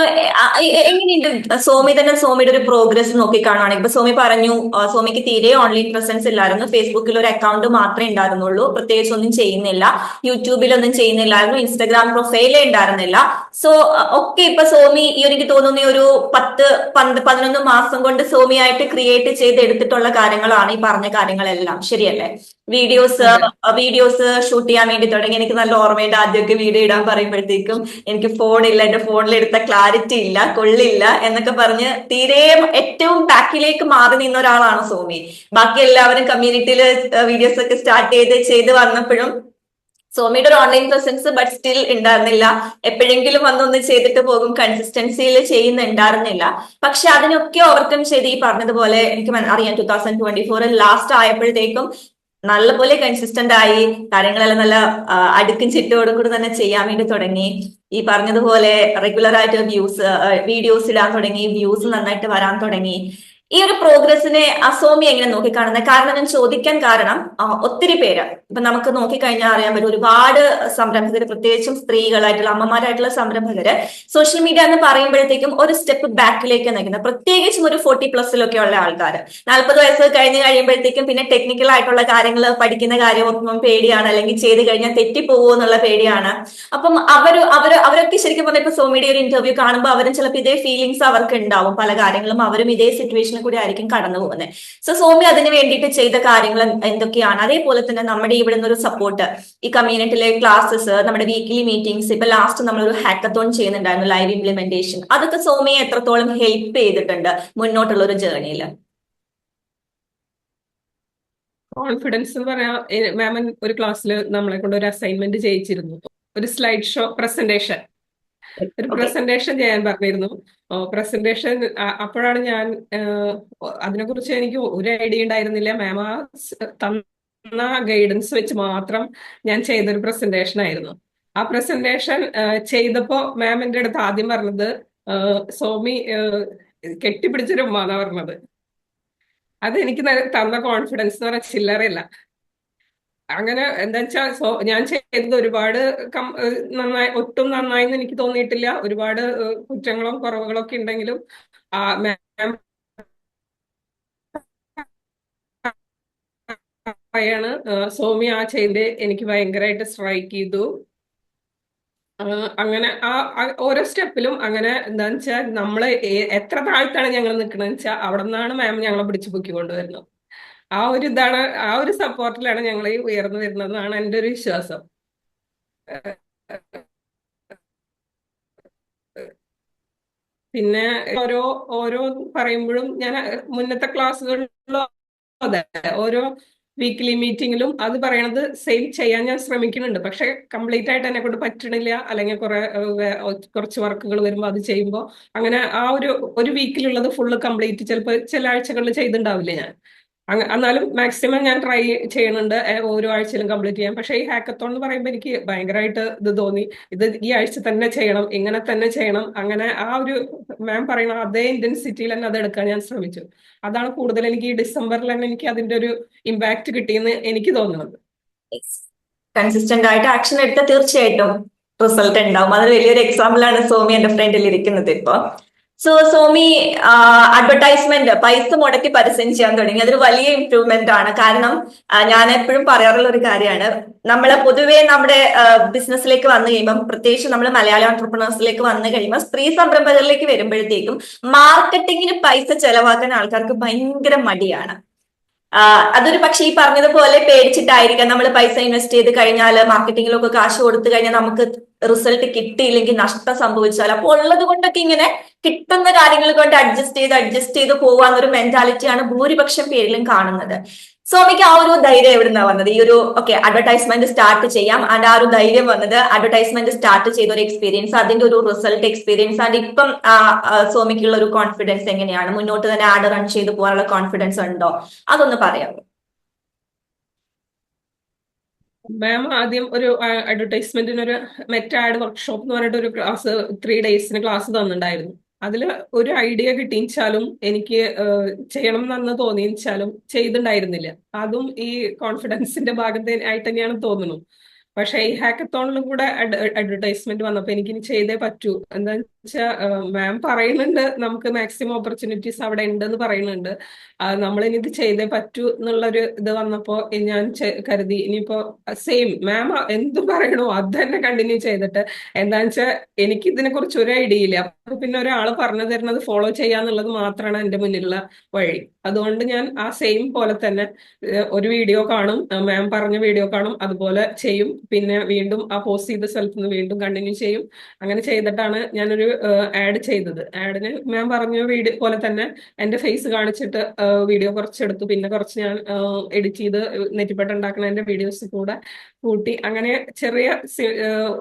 [SPEAKER 1] എങ്ങനെയുണ്ട് സോമി തന്നെ സോമിയുടെ ഒരു പ്രോഗ്രസ് നോക്കി കാണുവാണെങ്കിൽ? ഇപ്പൊ സോമി പറഞ്ഞു സോമിക്ക് തീരെ ഓൺലൈൻ പ്രസൻസ് ഇല്ലായിരുന്നു, ഫേസ്ബുക്കിൽ ഒരു അക്കൗണ്ട് മാത്രമേ ഉണ്ടായിരുന്നുള്ളൂ, പ്രത്യേകിച്ച് ഒന്നും ചെയ്യുന്നില്ല, യൂട്യൂബിലൊന്നും ചെയ്യുന്നില്ലായിരുന്നു, ഇൻസ്റ്റഗ്രാം പ്രൊഫൈലേ ഉണ്ടായിരുന്നില്ല. സോ ഒക്കെ ഇപ്പൊ സോമി എനിക്ക് തോന്നുന്ന ഒരു 10-11 മാസം കൊണ്ട് സോമിയായിട്ട് ക്രിയേറ്റ് ചെയ്ത് എടുത്തിട്ടുള്ള കാര്യങ്ങളാണ് ഈ പറഞ്ഞ കാര്യങ്ങളെല്ലാം, ശരിയല്ലേ? വീഡിയോസ് ഷൂട്ട് ചെയ്യാൻ വേണ്ടി തുടങ്ങി. എനിക്ക് നല്ല ഓർമ്മയുണ്ട്, ആദ്യമൊക്കെ വീഡിയോ ഇടാൻ പറയുമ്പോഴത്തേക്കും എനിക്ക് ഫോണില്ല, എന്റെ ഫോണിൽ എടുത്ത ക്ലാരിറ്റി ഇല്ല, കൊള്ളില്ല എന്നൊക്കെ പറഞ്ഞ് തീരെ ഏറ്റവും ബാക്കിലേക്ക് മാറി നിന്ന ഒരാളാണ് സോമി. ബാക്കി എല്ലാവരും കമ്മ്യൂണിറ്റിയിൽ വീഡിയോസ് ഒക്കെ സ്റ്റാർട്ട് ചെയ്ത് വന്നപ്പോഴും സോമിയുടെ ഒരു ഓൺലൈൻ പ്രസൻസ് ബട്ട് സ്റ്റിൽ ഉണ്ടായിരുന്നില്ല. എപ്പോഴെങ്കിലും വന്നൊന്ന് ചെയ്തിട്ട് പോകും, കൺസിസ്റ്റൻസിയിൽ ചെയ്യുന്നുണ്ടായിരുന്നില്ല. പക്ഷെ അതിനൊക്കെ ഓവർകം ചെയ്ത് ഈ പറഞ്ഞതുപോലെ എനിക്ക് അറിയാം 2024 ലാസ്റ്റ് ആയപ്പോഴത്തേക്കും നല്ലപോലെ കൺസിസ്റ്റന്റ് ആയി, കാര്യങ്ങളെല്ലാം നല്ല അടുക്കും ചിട്ടോടും കൂടി തന്നെ ചെയ്യാൻ വേണ്ടി തുടങ്ങി. ഈ പറഞ്ഞതുപോലെ റെഗുലർ ആയിട്ട് വീഡിയോസ് ഇടാൻ തുടങ്ങി, വ്യൂസ് നന്നായിട്ട് വരാൻ തുടങ്ങി. ഈ ഒരു പ്രോഗ്രസിനെ സോമി എങ്ങനെ നോക്കിക്കാണുന്നത്? കാരണം ഞാൻ ചോദിക്കാൻ കാരണം ഒത്തിരി പേര് ഇപ്പൊ നമുക്ക് നോക്കിക്കഴിഞ്ഞാൽ അറിയാൻ പറ്റും, ഒരുപാട് സംരംഭകര്, പ്രത്യേകിച്ചും സ്ത്രീകളായിട്ടുള്ള അമ്മമാരായിട്ടുള്ള സംരംഭകര് സോഷ്യൽ മീഡിയ എന്ന് പറയുമ്പോഴത്തേക്കും ഒരു സ്റ്റെപ്പ് ബാക്കിലേക്ക് നിൽക്കുന്നത്, പ്രത്യേകിച്ചും ഒരു 40+ ഉള്ള ആൾക്കാർ. 40 വയസ്സ് കഴിഞ്ഞ് കഴിയുമ്പോഴത്തേക്കും പിന്നെ ടെക്നിക്കൽ ആയിട്ടുള്ള കാര്യങ്ങൾ പഠിക്കുന്ന കാര്യം ഓർക്കുമ്പോൾ പേടിയാണ്, അല്ലെങ്കിൽ ചെയ്ത് കഴിഞ്ഞാൽ തെറ്റിപ്പോകുമോ എന്നുള്ള പേടിയാണ്. അപ്പം അവരൊക്കെ ശരിക്കും പറഞ്ഞാൽ ഇപ്പൊ സോമിയുടെ ഒരു ഇന്റർവ്യൂ കാണുമ്പോൾ അവരും ചിലപ്പോൾ ഇതേ ഫീലിങ്സ് അവർക്ക് ഉണ്ടാവും. പല കാര്യങ്ങളും അവരും ഇതേ സിറ്റുവേഷനിൽ കൂടി ആയിരിക്കും കടന്നു പോകുന്നത്. സോ സോമി അതിന് വേണ്ടിയിട്ട് ചെയ്ത കാര്യങ്ങൾ എന്തൊക്കെയാണ്? അതേപോലെ തന്നെ നമ്മുടെ ഇവിടെ നിന്ന് ഒരു സപ്പോർട്ട്, ഈ കമ്മ്യൂണിറ്റിയിലെ ക്ലാസ്സസ്, നമ്മുടെ വീക്ക്ലി മീറ്റിംഗ്സ്, ഇപ്പൊ ലാസ്റ്റ് നമ്മളൊരു ഹാക്കത്തോൺ ചെയ്യുന്നുണ്ടായിരുന്നു, ലൈവ് ഇംപ്ലിമെന്റേഷൻ, അതൊക്കെ സോമിയെ എത്രത്തോളം ഹെൽപ്പ് ചെയ്തിട്ടുണ്ട് മുന്നോട്ടുള്ള ഒരു ജേർണിയിൽ?
[SPEAKER 2] കോൺഫിഡൻസ് എന്ന് പറയാ, മാമൻ ഒരു ക്ലാസ്സിൽ നമ്മളെ കൊണ്ട് ഒരു അസൈൻമെന്റ് ചെയ്യിച്ചിരുന്നു, ഒരു സ്ലൈഡ് ഷോ പ്രസന്റേഷൻ. ഒരു പ്രസന്റേഷൻ ചെയ്യാൻ പറഞ്ഞിരുന്നു. പ്രസന്റേഷൻ അപ്പോഴാണ് ഞാൻ അതിനെക്കുറിച്ച് എനിക്ക് ഒരു ഐഡിയ ഉണ്ടായിരുന്നില്ല. മാം തന്ന ഗൈഡൻസ് വെച്ച് മാത്രം ഞാൻ ചെയ്തൊരു പ്രസന്റേഷൻ ആയിരുന്നു. ആ പ്രസന്റേഷൻ ചെയ്തപ്പോ മാം എൻ്റെ അടുത്ത് ആദ്യം പറഞ്ഞത് സോമി കെട്ടിപ്പിടിച്ചൊരു ഉമ്മ എന്നാ പറഞ്ഞത്. അത് എനിക്ക് തന്ന കോൺഫിഡൻസ് എന്ന് പറഞ്ഞാൽ ചില്ലറയില്ല. അങ്ങനെ എന്താ വെച്ചാൽ ഞാൻ ചെയ്തത് ഒരുപാട് നന്നായി, ഒട്ടും നന്നായിന്ന് എനിക്ക് തോന്നിയിട്ടില്ല. ഒരുപാട് കുറ്റങ്ങളും കുറവുകളും ഒക്കെ ഉണ്ടെങ്കിലും മാം പറയാണ് സോമി ആ ചെയ്ത് എനിക്ക് ഭയങ്കരമായിട്ട് സ്ട്രൈക്ക് ചെയ്തു. ആ, അങ്ങനെ ഓരോ സ്റ്റെപ്പിലും അങ്ങനെ എന്താന്ന് വെച്ചാൽ നമ്മളെ എത്ര താഴ്ത്താണ് ഞങ്ങൾ നിൽക്കണമെന്ന് വെച്ചാൽ അവിടെ നിന്നാണ് മാം ഞങ്ങളെ പിടിച്ചു പൊക്കി കൊണ്ടുവരുന്നത്. ആ ഒരു ഇതാണ്, ആ ഒരു സപ്പോർട്ടിലാണ് ഞങ്ങൾ ഈ ഉയർന്നു വരുന്നതെന്നാണ് എൻ്റെ ഒരു വിശ്വാസം. പിന്നെ ഓരോ ഓരോ പറയുമ്പോഴും ഞാൻ മുന്നത്തെ ക്ലാസ്സുകളിലോ അതെ ഓരോ വീക്ക്ലി മീറ്റിംഗിലും അത് പറയണത് സെയിം ചെയ്യാൻ ഞാൻ ശ്രമിക്കുന്നുണ്ട്. പക്ഷെ കംപ്ലീറ്റ് ആയിട്ട് എന്നെ കൊണ്ട് പറ്റണില്ല. അല്ലെങ്കിൽ കുറച്ച് വർക്കുകൾ വരുമ്പോൾ അത് ചെയ്യുമ്പോൾ അങ്ങനെ ആ ഒരു വീക്കിലുള്ളത് ഫുള്ള് കംപ്ലീറ്റ് ചിലപ്പോൾ ചില ആഴ്ചകളിൽ ചെയ്തിട്ടുണ്ടാവില്ല ഞാൻ. എന്നാലും മാക്സിമം ഞാൻ ട്രൈ ചെയ്യുന്നുണ്ട് ഓരോ ആഴ്ചയിലും കംപ്ലീറ്റ് ചെയ്യാൻ. പക്ഷെ ഈ ഹാക്കത്തോൺ എന്ന് പറയുമ്പോൾ എനിക്ക് ഭയങ്കരമായിട്ട് ഇത് തോന്നി, ഇത് ഈ ആഴ്ച തന്നെ ചെയ്യണം, ഇങ്ങനെ തന്നെ ചെയ്യണം. അങ്ങനെ ആ ഒരു മാം പറയുന്ന അതേ ഇന്റൻസിറ്റിയിൽ തന്നെ അത് എടുക്കാൻ ഞാൻ ശ്രമിച്ചു. അതാണ് കൂടുതൽ എനിക്ക് ഈ ഡിസംബറിൽ തന്നെ എനിക്ക് അതിന്റെ ഒരു ഇമ്പാക്ട് കിട്ടിയെന്ന് എനിക്ക് തോന്നുന്നത്.
[SPEAKER 1] കൺസിസ്റ്റന്റ് ആയിട്ട് ആക്ഷൻ എടുത്താൽ തീർച്ചയായിട്ടും റിസൾട്ട് ഉണ്ടാവും. അത് വലിയൊരു എക്സാമ്പിൾ ആണ് സോമി എന്റെ ഫ്രണ്ടിൽ ഇരിക്കുന്നത് ഇപ്പൊ. സോ സോമി അഡ്വർടൈസ്മെന്റ് പൈസ മുടക്കി പരസ്യം ചെയ്യാൻ തുടങ്ങി, അതൊരു വലിയ ഇംപ്രൂവ്മെന്റ് ആണ്. കാരണം ഞാൻ എപ്പോഴും പറയാറുള്ള ഒരു കാര്യമാണ്, നമ്മളെ പൊതുവെ നമ്മുടെ ബിസിനസ്സിലേക്ക് വന്നു കഴിയുമ്പോൾ, പ്രത്യേകിച്ച് നമ്മൾ മലയാളി ഓൺടർപ്രണേഴ്സിലേക്ക് വന്നു കഴിയുമ്പോൾ, സ്ത്രീ സംരംഭകരിലേക്ക് വരുമ്പോഴത്തേക്കും മാർക്കറ്റിങ്ങിന് പൈസ ചെലവാക്കാൻ ആൾക്കാർക്ക് ഭയങ്കര മടിയാണ്. അതൊരു പക്ഷെ ഈ പറഞ്ഞതുപോലെ പേടിച്ചിട്ടായിരിക്കാം, നമ്മൾ പൈസ ഇൻവെസ്റ്റ് ചെയ്ത് കഴിഞ്ഞാൽ മാർക്കറ്റിങ്ങിലൊക്കെ കാശ് കൊടുത്തു കഴിഞ്ഞാൽ നമുക്ക് റിസൾട്ട് കിട്ടിയില്ലെങ്കിൽ നഷ്ടം സംഭവിച്ചാൽ, അപ്പോൾ ഉള്ളത് കൊണ്ടൊക്കെ ഇങ്ങനെ കിട്ടുന്ന കാര്യങ്ങൾ കൊണ്ട് അഡ്ജസ്റ്റ് ചെയ്ത് പോവാന്നൊരു മെന്റാലിറ്റിയാണ് ഭൂരിപക്ഷം പേരിലും കാണുന്നത്. സോമിക്ക് ആ ഒരു ധൈര്യം എവിടുന്നാ വന്നത്? ഈ ഒരു അഡ്വർടൈസ്മെന്റ് സ്റ്റാർട്ട് ചെയ്യാം, ആൻഡ് ആ ഒരു ധൈര്യം വന്നത് അഡ്വർടൈസ്മെന്റ് സ്റ്റാർട്ട് ചെയ്ത ഒരു എക്സ്പീരിയൻസ്, അതിന്റെ ഒരു റിസൾട്ട് എക്സ്പീരിയൻസ്, ആൻഡ് ഇപ്പം സോമിക്കുള്ള ഒരു കോൺഫിഡൻസ് എങ്ങനെയാണ്? മുന്നോട്ട് തന്നെ ആഡ് റൺ ചെയ്ത് പോകാനുള്ള കോൺഫിഡൻസ് ഉണ്ടോ? അതൊന്ന് പറയാമോ?
[SPEAKER 2] മാം ആദ്യം ഒരു അഡ്വർടൈസ്മെന്റിന് ഒരു മെറ്റ ആഡ് വർക്ക്ഷോപ്പ് എന്ന് പറഞ്ഞിട്ട് ഒരു ക്ലാസ് 3 ഡേയ്സിന് ക്ലാസ് തന്നിട്ടുണ്ടായിരുന്നു. അതിൽ ഒരു ഐഡിയ കിട്ടിച്ചാലും എനിക്ക് ചെയ്യണം എന്ന് തോന്നിച്ചാലും ചെയ്തിട്ടുണ്ടായിരുന്നില്ല. അതും ഈ കോൺഫിഡൻസിന്റെ ഭാഗത്ത് ആയിട്ട് തന്നെയാണ് തോന്നുന്നു. പക്ഷെ ഈ ഹാക്കത്തോണിലും കൂടെ അഡ്വർടൈസ്മെന്റ് വന്നപ്പോ എനിക്ക് ഇനി ചെയ്തേ പറ്റൂ. എന്താന്ന് വെച്ചാൽ മാം പറയുന്നുണ്ട് നമുക്ക് മാക്സിമം ഓപ്പർച്യൂണിറ്റീസ് അവിടെ ഉണ്ടെന്ന് പറയുന്നുണ്ട്. നമ്മളിനി ഇത് ചെയ്തേ പറ്റൂ എന്നുള്ളൊരു ഇത് വന്നപ്പോ ഞാൻ കരുതി ഇനിയിപ്പോ സെയിം മാം എന്ത് പറയണോ അത് തന്നെ കണ്ടിന്യൂ ചെയ്തിട്ട്, എന്താന്ന് വെച്ചാൽ എനിക്ക് ഇതിനെ കുറിച്ച് ഒരു ഐഡിയ ഇല്ല. അപ്പൊ പിന്നെ ഒരാൾ പറഞ്ഞു തരുന്നത് ഫോളോ ചെയ്യാന്നുള്ളത് മാത്രമാണ് എന്റെ മുന്നിലുള്ള വഴി. അതുകൊണ്ട് ഞാൻ ആ സെയിം പോലെ തന്നെ ഒരു വീഡിയോ കാണും, മാം പറഞ്ഞ വീഡിയോ കാണും, അതുപോലെ ചെയ്യും. പിന്നെ വീണ്ടും ആ പോസ്റ്റ് ചെയ്ത സ്ഥലത്ത് നിന്ന് വീണ്ടും കണ്ടിന്യൂ ചെയ്യും. അങ്ങനെ ചെയ്തിട്ടാണ് ഞാനൊരു ആഡ് ചെയ്തത്. ആഡിന് മാം പറഞ്ഞ വീഡിയോ പോലെ തന്നെ എന്റെ ഫേസ് കാണിച്ചിട്ട് വീഡിയോ കുറച്ചെടുത്തു. പിന്നെ കുറച്ച് ഞാൻ എഡിറ്റ് ചെയ്ത് നെറ്റിപ്പട്ട ഉണ്ടാക്കുന്നതിന്റെ വീഡിയോസ് കൂടെ കൂട്ടി അങ്ങനെ ചെറിയ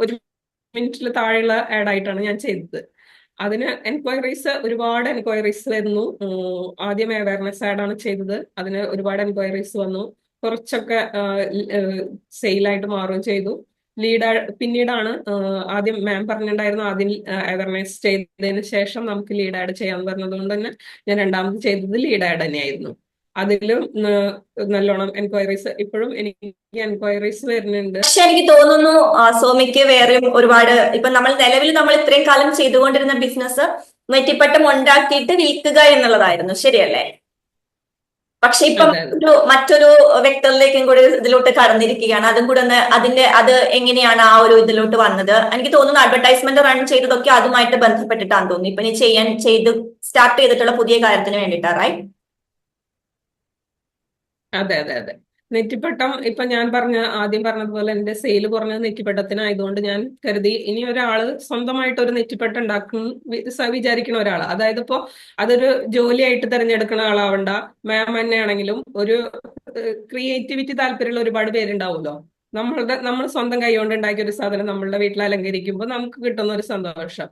[SPEAKER 2] ഒരു മിനിറ്റിൽ താഴെയുള്ള ആഡ് ആയിട്ടാണ് ഞാൻ ചെയ്തത്. അതിന് ഒരുപാട് എൻക്വയറീസ് വരുന്നു. ആദ്യം അവയർനെസ് ആഡാണ് ചെയ്തത്, അതിന് ഒരുപാട് എൻക്വയറീസ് വന്നു. കുറച്ചൊക്കെ സെയിലായിട്ട് മാറുകയും ചെയ്തു. പിന്നീടാണ് ആദ്യം മാം പറഞ്ഞിട്ടുണ്ടായിരുന്നു ആദ്യം അവയർനെസ് ചെയ്തതിന് ശേഷം നമുക്ക് ലീഡ് ആഡ് ചെയ്യാന്ന് പറഞ്ഞതുകൊണ്ട് തന്നെ ഞാൻ രണ്ടാമത് ചെയ്തത് ലീഡ് ആഡ് തന്നെയായിരുന്നു. അതിലും നല്ലോണം എൻക്വയറീസ് ഇപ്പോഴും എനിക്ക് എൻക്വയറീസ് വരുന്നുണ്ട്.
[SPEAKER 1] പക്ഷെ എനിക്ക് തോന്നുന്നു സോമിക്ക് വേറെ ഒരുപാട്, ഇപ്പൊ നമ്മൾ ഇത്രയും കാലം ചെയ്തുകൊണ്ടിരുന്ന ബിസിനസ് നെറ്റിപ്പട്ടം ഉണ്ടാക്കിയിട്ട് വിൽക്കുക എന്നുള്ളതായിരുന്നു, ശരിയല്ലേ? പക്ഷെ ഇപ്പം
[SPEAKER 2] അതെ അതെ
[SPEAKER 1] മറ്റൊരു വെക്ടറിലേക്കും കൂടി ഇതിലോട്ട് കടന്നിരിക്കുകയാണ്. അതും കൂടെ ഒന്ന് അത് എങ്ങനെയാണ് ആ ഒരു ഇതിലോട്ട് വന്നത്? എനിക്ക് തോന്നുന്നു അഡ്വർടൈസ്മെന്റ് റൺ ചെയ്തതൊക്കെ അതുമായിട്ട് ബന്ധപ്പെട്ടിട്ടാന്ന് തോന്നുന്നു. ഇപ്പൊ നീ സ്റ്റാർട്ട് ചെയ്തിട്ടുള്ള പുതിയ കാര്യത്തിന് വേണ്ടിയിട്ടാ, റൈറ്റ്?
[SPEAKER 2] അതെ അതെ അതെ നെറ്റിപ്പട്ടം ഇപ്പൊ ഞാൻ ആദ്യം പറഞ്ഞതുപോലെ എന്റെ സെയിൽ കുറഞ്ഞത് നെറ്റിപ്പട്ടത്തിനായതുകൊണ്ട് ഞാൻ കരുതി ഇനി ഒരാള് സ്വന്തമായിട്ട് ഒരു നെറ്റിപ്പട്ടം ഉണ്ടാക്കും വിചാരിക്കുന്ന ഒരാൾ, അതായത് ഇപ്പോ അതൊരു ജോലിയായിട്ട് തിരഞ്ഞെടുക്കുന്ന ആളാവണ്ട. മാം തന്നെയാണെങ്കിലും ഒരു ക്രിയേറ്റിവിറ്റി താല്പര്യമുള്ള ഒരുപാട് പേരുണ്ടാവുമല്ലോ. നമ്മൾ സ്വന്തം കൈകൊണ്ട് ഉണ്ടാക്കിയ ഒരു സാധനം നമ്മളുടെ വീട്ടിൽ അലങ്കരിക്കുമ്പോൾ നമുക്ക് കിട്ടുന്ന ഒരു സന്തോഷം,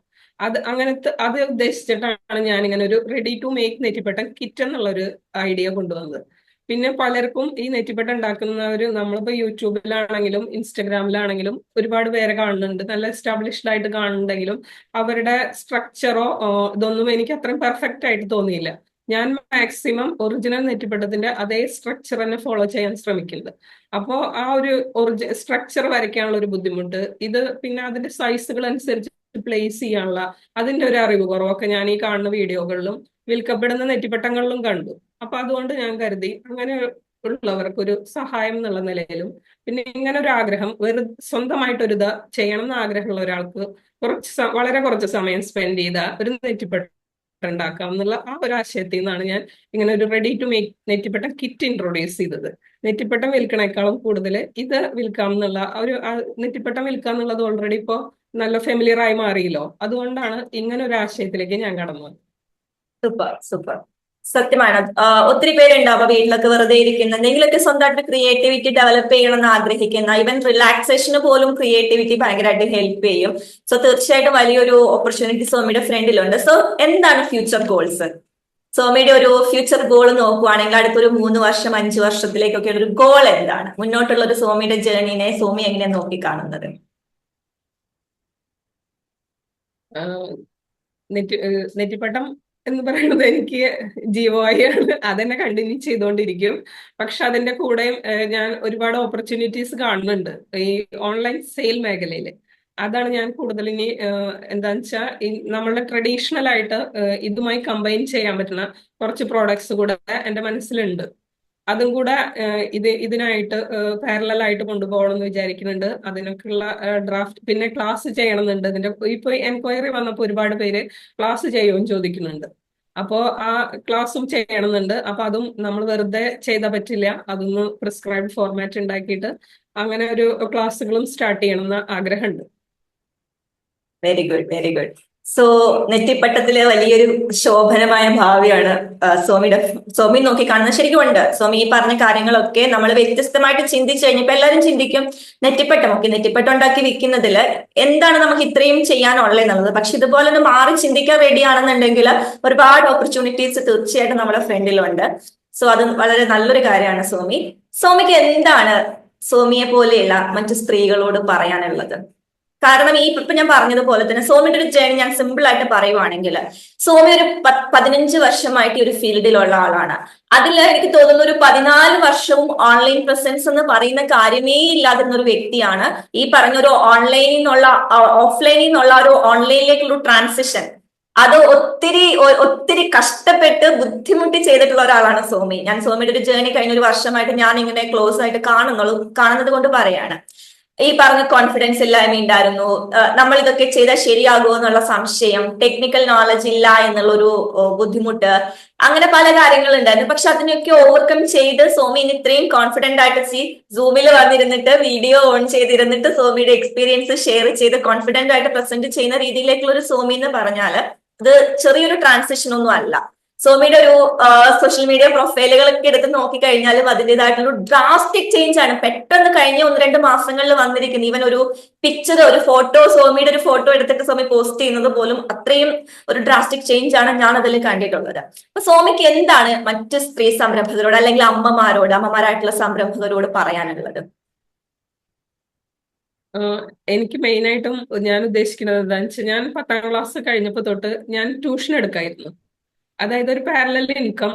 [SPEAKER 2] അത് ഉദ്ദേശിച്ചിട്ടാണ് ഞാൻ ഇങ്ങനെ ഒരു റെഡി ടു മേക്ക് നെറ്റിപ്പട്ടം കിറ്റ് എന്നുള്ള ഒരു ഐഡിയ കൊണ്ടുവന്നത്. പിന്നെ പലർക്കും ഈ നെറ്റിപ്പട്ടം ഉണ്ടാക്കുന്നവര് നമ്മളിപ്പോ യൂട്യൂബിലാണെങ്കിലും ഇൻസ്റ്റഗ്രാമിലാണെങ്കിലും ഒരുപാട് പേരെ കാണുന്നുണ്ട്, നല്ല എസ്റ്റാബ്ലിഷ്ഡ് ആയിട്ട് കാണുന്നുണ്ടെങ്കിലും അവരുടെ സ്ട്രക്ചറോ ഇതൊന്നും എനിക്ക് അത്രയും പെർഫെക്റ്റ് ആയിട്ട് തോന്നിയില്ല. ഞാൻ മാക്സിമം ഒറിജിനൽ നെറ്റിപ്പട്ടത്തിന്റെ അതേ സ്ട്രക്ചർ തന്നെ ഫോളോ ചെയ്യാൻ ശ്രമിക്കുന്നത്. അപ്പോൾ ആ ഒരു സ്ട്രക്ചർ വരയ്ക്കാനുള്ള ഒരു ബുദ്ധിമുട്ട്, ഇത് പിന്നെ അതിന്റെ സൈസുകൾ അനുസരിച്ച് പ്ലേസ് ചെയ്യാനുള്ള അതിന്റെ ഒരു അറിവ് കുറവൊക്കെ ഞാൻ ഈ കാണുന്ന വീഡിയോകളിലും വിൽക്കപ്പെടുന്ന നെറ്റിപ്പട്ടങ്ങളിലും കണ്ടു. അപ്പൊ അതുകൊണ്ട് ഞാൻ കരുതി അങ്ങനെ ഉള്ളവർക്ക് ഒരു സഹായം എന്നുള്ള നിലയിലും, പിന്നെ ഇങ്ങനെ ഒരു ആഗ്രഹം സ്വന്തമായിട്ടൊരു ഇത് ചെയ്യണം എന്ന് ആഗ്രഹമുള്ള ഒരാൾക്ക് വളരെ കുറച്ച് സമയം സ്പെൻഡ് ചെയ്ത ഒരു നെറ്റിപ്പട്ടം ഉണ്ടാക്കാം എന്നുള്ള ആ ഒരു ആശയത്തിൽ നിന്നാണ് ഞാൻ ഇങ്ങനെ ഒരു റെഡി ടു മേക്ക് നെറ്റിപ്പട്ടം കിറ്റ് ഇൻട്രൊഡ്യൂസ് ചെയ്തത്. നെറ്റിപ്പട്ടം വിൽക്കണേക്കാളും കൂടുതൽ ഇത് വിൽക്കാം എന്നുള്ള നെറ്റിപ്പട്ടം വിൽക്കുക എന്നുള്ളത് ഓൾറെഡി ഇപ്പോൾ നല്ല ഫെമിലിയർ ആയി മാറിയല്ലോ. അതുകൊണ്ടാണ് ഇങ്ങനെ ഒരു ആശയത്തിലേക്ക് ഞാൻ കടന്നു വന്നത്.
[SPEAKER 1] Super super. സത്യമാണ്. ഒത്തിരി പേരുണ്ടാവും വീട്ടിലൊക്കെ വെറുതെ ഇരിക്കുന്ന, എന്തെങ്കിലുമൊക്കെ സ്വന്തമായിട്ട് ക്രിയേറ്റിവിറ്റി ഡെവലപ്പ് ചെയ്യണം എന്ന് ആഗ്രഹിക്കുന്ന, ഈവൻ റിലാക്സേഷന് പോലും ക്രിയേറ്റിവിറ്റി ഭയങ്കരമായിട്ട് ഹെൽപ്പ് ചെയ്യും. സോ തീർച്ചയായിട്ടും വലിയൊരു ഓപ്പർച്യൂണിറ്റി സോമിയുടെ ഫ്രണ്ടിലുണ്ട്. സോ എന്താണ് ഫ്യൂച്ചർ ഗോൾസ്? സോമിയുടെ ഒരു ഫ്യൂച്ചർ ഗോൾ നോക്കുവാണെങ്കിൽ അടുത്തൊരു 3 വർഷം 5 വർഷത്തിലേക്കൊക്കെ ഒരു ഗോൾ എന്താണ്? മുന്നോട്ടുള്ള ഒരു സോമിയുടെ ജേർണിനെ സോമി എങ്ങനെ നോക്കിക്കാണുന്നത്?
[SPEAKER 2] നെറ്റിപ്പട്ടം എന്ന് പറയുന്നത് എനിക്ക് ജീവവായിയാണ്. അതെന്നെ കണ്ടിന്യൂ ചെയ്തുകൊണ്ടിരിക്കും. പക്ഷെ അതിന്റെ കൂടെയും ഞാൻ ഒരുപാട് ഓപ്പർച്യൂണിറ്റീസ് കാണുന്നുണ്ട് ഈ ഓൺലൈൻ സെയിൽ മേഖലയിൽ. അതാണ് ഞാൻ കൂടുതൽ ഇനി എന്താന്ന് വെച്ചാൽ നമ്മളുടെ ട്രഡീഷണൽ ആയിട്ട് ഇതുമായി കമ്പൈൻ ചെയ്യാൻ പറ്റുന്ന കുറച്ച് പ്രോഡക്ട്സ് കൂടെ എൻ്റെ മനസ്സിലുണ്ട്. അതും കൂടെ ഇതിനായിട്ട് പാരലൽ ആയിട്ട് കൊണ്ടുപോകണം എന്ന് വിചാരിക്കുന്നുണ്ട്. അതിനൊക്കെയുള്ള ഡ്രാഫ്റ്റ്, പിന്നെ ക്ലാസ് ചെയ്യണമെന്നുണ്ട്. ഇതിന്റെ ഇപ്പൊ എൻക്വയറി വന്നപ്പോൾ ഒരുപാട് പേര് ക്ലാസ് ചെയ്യുമെന്ന് ചോദിക്കുന്നുണ്ട്. അപ്പോൾ ആ ക്ലാസ്സും ചെയ്യണമെന്നുണ്ട്. അപ്പൊ അതും നമ്മൾ വെറുതെ ചെയ്താൽ പറ്റില്ല. അതൊന്ന് പ്രിസ്ക്രൈബ്ഡ് ഫോർമാറ്റ് ഉണ്ടാക്കിയിട്ട് അങ്ങനെ ഒരു ക്ലാസ്സുകളും സ്റ്റാർട്ട് ചെയ്യണമെന്ന് ആഗ്രഹമുണ്ട്.
[SPEAKER 1] Very good, very good. So നെറ്റിപ്പട്ടത്തിലെ വലിയൊരു ശോഭനമായ ഭാവിയാണ് സോമി നോക്കി കാണുന്നത്. ശരിക്കും ഉണ്ട്. സോമി ഈ പറഞ്ഞ കാര്യങ്ങളൊക്കെ നമ്മൾ വ്യത്യസ്തമായിട്ട് ചിന്തിച്ചു കഴിഞ്ഞപ്പോ എല്ലാവരും ചിന്തിക്കും നെറ്റിപ്പട്ടം ഉണ്ടാക്കി വിൽക്കുന്നതിൽ എന്താണ് നമുക്ക് ഇത്രയും ചെയ്യാനുള്ളതെന്നുള്ളത്. പക്ഷെ ഇതുപോലെ ഒന്ന് മാറി ചിന്തിക്കാൻ റെഡി ആണെന്നുണ്ടെങ്കിൽ ഒരുപാട് ഓപ്പർച്യൂണിറ്റീസ് തീർച്ചയായിട്ടും നമ്മുടെ ഫ്രണ്ടിലുണ്ട്. സോ അത് വളരെ നല്ലൊരു കാര്യമാണ് സോമിക്ക് എന്താണ് സോമിയെ പോലെയുള്ള മറ്റു സ്ത്രീകളോട് പറയാനുള്ളത്? കാരണം ഇപ്പൊ ഞാൻ പറഞ്ഞതുപോലെ തന്നെ സോമിയുടെ ഒരു ജേണി ഞാൻ സിമ്പിൾ ആയിട്ട് പറയുവാണെങ്കിൽ, സോമി ഒരു 15 വർഷമായിട്ട് ഒരു ഫീൽഡിലുള്ള ആളാണ്. അതിൽ എനിക്ക് തോന്നുന്നു ഒരു 14 വർഷവും ഓൺലൈൻ പ്രസൻസ് എന്ന് പറയുന്ന കാര്യമേ ഇല്ലാതിരുന്ന ഒരു വ്യക്തിയാണ്. ഈ പറഞ്ഞ ഒരു ഓൺലൈനിൽ നിന്നുള്ള ഓഫ്ലൈനിൽ നിന്നുള്ള ഒരു ഓൺലൈനിലേക്കുള്ള ട്രാൻസിഷൻ അത് ഒത്തിരി കഷ്ടപ്പെട്ട് ബുദ്ധിമുട്ടി ചെയ്തിട്ടുള്ള ഒരാളാണ് സോമി. ഞാൻ സോമിയുടെ ഒരു ജേണി കഴിഞ്ഞ ഒരു വർഷമായിട്ട് ഞാൻ ഇങ്ങനെ ക്ലോസ് ആയിട്ട് കാണുന്നത് കൊണ്ട് പറയാണ്. ഈ പറഞ്ഞ കോൺഫിഡൻസ് ഇല്ലായ്മ ഉണ്ടായിരുന്നു, നമ്മൾ ഇതൊക്കെ ചെയ്താൽ ശരിയാകുമോ എന്നുള്ള സംശയം, ടെക്നിക്കൽ നോളജ് ഇല്ല എന്നുള്ളൊരു ബുദ്ധിമുട്ട്, അങ്ങനെ പല കാര്യങ്ങളുണ്ടായിരുന്നു. പക്ഷെ അതിനൊക്കെ ഓവർകം ചെയ്ത് സോമി ഇന്ന് ഇത്രയും കോൺഫിഡന്റ് ആയിട്ട് സൂമിൽ വന്നിരുന്നിട്ട് വീഡിയോ ഓൺ ചെയ്തിരുന്നിട്ട് സോമിയുടെ എക്സ്പീരിയൻസ് ഷെയർ ചെയ്ത് കോൺഫിഡന്റ് ആയിട്ട് പ്രസന്റ് ചെയ്യുന്ന രീതിയിലേക്കുള്ള ഒരു സോമി എന്ന് പറഞ്ഞാൽ ഇത് ചെറിയൊരു ട്രാൻസിഷൻ ഒന്നും അല്ല. സോമിയുടെ ഒരു സോഷ്യൽ മീഡിയ പ്രൊഫൈലുകളൊക്കെ എടുത്ത് നോക്കിക്കഴിഞ്ഞാലും അതിൻ്റെതായിട്ടുള്ള ഡ്രാസ്റ്റിക് ചേഞ്ച് ആണ് പെട്ടെന്ന് കഴിഞ്ഞ 1-2 മാസങ്ങളിൽ വന്നിരിക്കുന്നത്. ഈവൻ ഒരു പിക്ചർ, ഒരു ഫോട്ടോ, സോമിയുടെ ഒരു ഫോട്ടോ എടുത്തിട്ട് സോമി പോസ്റ്റ് ചെയ്യുന്നത് പോലും അത്രയും ഒരു ഡ്രാസ്റ്റിക് ചേഞ്ച് ആണ് ഞാൻ അതിൽ കണ്ടിട്ടുള്ളത്. അപ്പൊ സോമിക്ക് എന്താണ് മറ്റ് സ്ത്രീ സംരംഭകരോട് അല്ലെങ്കിൽ അമ്മമാരായിട്ടുള്ള സംരംഭകരോട് പറയാനുള്ളത്?
[SPEAKER 2] എനിക്ക് മെയിനായിട്ടും ഞാൻ ഉദ്ദേശിക്കുന്നത് എന്താണെന്ന് വെച്ചാൽ, ഞാൻ 10ാം ക്ലാസ് കഴിഞ്ഞപ്പോൾ തൊട്ട് ഞാൻ ട്യൂഷൻ എടുക്കായിരുന്നു. അതായത് ഒരു പാരലൽ ഇൻകം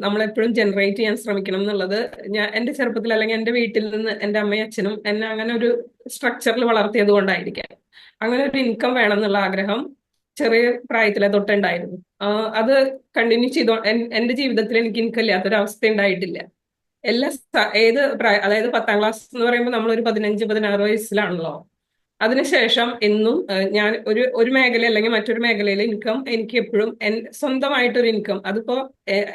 [SPEAKER 2] നമ്മളെപ്പോഴും ജനറേറ്റ് ചെയ്യാൻ ശ്രമിക്കണം എന്നുള്ളത് ഞാൻ എൻ്റെ ചെറുപ്പത്തിൽ അല്ലെങ്കിൽ എൻ്റെ വീട്ടിൽ നിന്ന് എൻ്റെ അമ്മയും അച്ഛനും എന്നെ അങ്ങനെ ഒരു സ്ട്രക്ചറിൽ വളർത്തിയത് കൊണ്ടായിരിക്കാം. അങ്ങനെ ഒരു ഇൻകം വേണം എന്നുള്ള ആഗ്രഹം ചെറിയ പ്രായത്തിലെ തൊട്ടുണ്ടായിരുന്നു. അത് കണ്ടിന്യൂ ചെയ്തോ എൻ്റെ ജീവിതത്തിൽ എനിക്ക് ഇൻകം ഇല്ലാത്തൊരു അവസ്ഥ ഉണ്ടായിട്ടില്ല. ഏത് പ്രായം, അതായത് 10ാം ക്ലാസ് എന്ന് പറയുമ്പോൾ നമ്മൾ ഒരു 15-16 വയസ്സിലാണല്ലോ. അതിനുശേഷം എന്നും ഞാൻ ഒരു മേഖല അല്ലെങ്കിൽ മറ്റൊരു മേഖലയിൽ ഇൻകം എനിക്ക് എപ്പോഴും സ്വന്തമായിട്ടൊരു ഇൻകം, അതിപ്പോ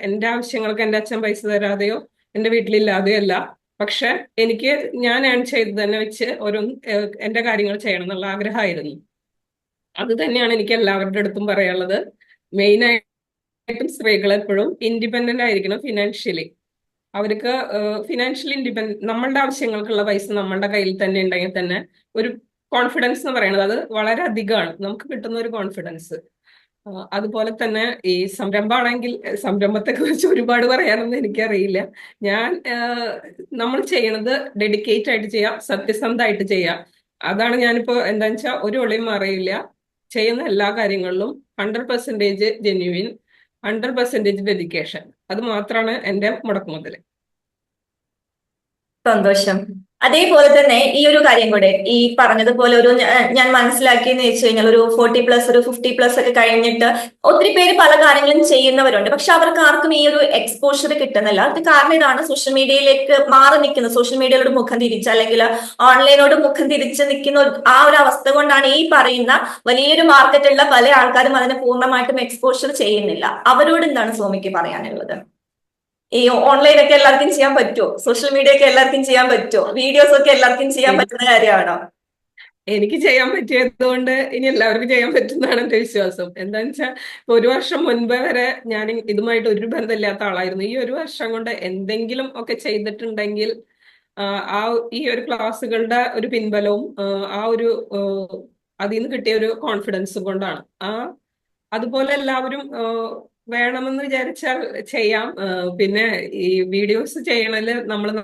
[SPEAKER 2] എൻ്റെ ആവശ്യങ്ങൾക്ക് എൻ്റെ അച്ഛൻ പൈസ തരാതെയോ എൻ്റെ വീട്ടിലില്ലാതെയോ അല്ല, പക്ഷെ എനിക്ക് ഞാൻ ഏൺ ചെയ്ത് തന്നെ വെച്ച് എൻ്റെ കാര്യങ്ങൾ ചെയ്യണം എന്നുള്ള ആഗ്രഹമായിരുന്നു. അത് തന്നെയാണ് എനിക്ക് എല്ലാവരുടെ അടുത്തും പറയാനുള്ളത്. മെയിനായിട്ടും സ്ത്രീകൾ എപ്പോഴും ഇൻഡിപെൻഡന്റ് ആയിരിക്കണം ഫിനാൻഷ്യലി. അവർക്ക് ഫിനാൻഷ്യലി ഇൻഡിപെൻഡന്റ്, നമ്മളുടെ ആവശ്യങ്ങൾക്കുള്ള പൈസ നമ്മളുടെ കയ്യിൽ തന്നെ ഉണ്ടെങ്കിൽ തന്നെ ഒരു കോൺഫിഡൻസ് എന്ന് പറയുന്നത് അത് വളരെ അധികമാണ് നമുക്ക് കിട്ടുന്ന ഒരു കോൺഫിഡൻസ്. അതുപോലെ തന്നെ ഈ സംരംഭമാണെങ്കിൽ സംരംഭത്തെ കുറിച്ച് ഒരുപാട് പറയാനൊന്നും എനിക്കറിയില്ല. നമ്മൾ ചെയ്യണത് ഡെഡിക്കേറ്റ് ആയിട്ട് ചെയ്യാം, സത്യസന്ധമായിട്ട് ചെയ്യാം. അതാണ് ഞാനിപ്പോ എന്താന്ന് വെച്ചാൽ ഒരു ഒളിയും അറിയില്ല. ചെയ്യുന്ന എല്ലാ കാര്യങ്ങളിലും 100% ജെന്യുവിൻ, 100% ഡെഡിക്കേഷൻ. അത് മാത്രമാണ് എൻ്റെ മുടക്കുമുതൽ.
[SPEAKER 1] സന്തോഷം. അതേപോലെ തന്നെ ഈ ഒരു കാര്യം കൂടെ ഈ പറഞ്ഞതുപോലെ ഒരു ഞാൻ മനസ്സിലാക്കിയെന്ന് വെച്ച് കഴിഞ്ഞാൽ ഒരു 40+ ഒരു 50+ ഒക്കെ കഴിഞ്ഞിട്ട് ഒത്തിരി പേര് പല കാര്യങ്ങളും ചെയ്യുന്നവരുണ്ട്. പക്ഷെ അവർക്ക് ആർക്കും ഈ ഒരു എക്സ്പോഷർ കിട്ടുന്നില്ല. അത് കാരണം ഇതാണ്, സോഷ്യൽ മീഡിയയിലേക്ക് മാറി നിൽക്കുന്ന, സോഷ്യൽ മീഡിയയിലോട് മുഖം തിരിച്ച് അല്ലെങ്കിൽ ഓൺലൈനോട് മുഖം തിരിച്ച് നിൽക്കുന്ന ആ ഒരു അവസ്ഥ കൊണ്ടാണ് ഈ പറയുന്ന വലിയൊരു മാർക്കറ്റുള്ള പല ആൾക്കാരും അതിനെ പൂർണ്ണമായിട്ടും എക്സ്പോഷർ ചെയ്യുന്നില്ല. അവരോട് എന്താണ് സോമിക്ക് പറയാനുള്ളത്? ഈ ഓൺലൈൻ ഒക്കെ എല്ലാവർക്കും ചെയ്യാൻ പറ്റുമോ? സോഷ്യൽ മീഡിയ ഒക്കെ എല്ലാവർക്കും ചെയ്യാൻ പറ്റുമോ? വീഡിയോസ് ഒക്കെ എല്ലാവർക്കും ചെയ്യാൻ പറ്റുന്ന കാര്യമാണോ?
[SPEAKER 2] എനിക്ക് ചെയ്യാൻ പറ്റിയതുകൊണ്ട് ഇനി എല്ലാവർക്കും ചെയ്യാൻ പറ്റുന്നതാണ് എന്റെ വിശ്വാസം. എന്താന്ന് വെച്ചാൽ ഒരു വർഷം മുൻപ് വരെ ഞാൻ ഇതുമായിട്ട് ഒരു ബന്ധമില്ലാത്ത ആളായിരുന്നു. ഈ ഒരു വർഷം കൊണ്ട് എന്തെങ്കിലും ഒക്കെ ചെയ്തിട്ടുണ്ടെങ്കിൽ ആ ഈ ഒരു ക്ലാസ്സുകളുടെ ഒരു പിൻബലവും ആ ഒരു അതിൽ നിന്ന് കിട്ടിയ ഒരു കോൺഫിഡൻസും കൊണ്ടാണ്. അതുപോലെ എല്ലാവരും വേണമെന്ന് വിചാരിച്ചാൽ ചെയ്യാം. പിന്നെ ഈ വീഡിയോസ് ചെയ്യണതില്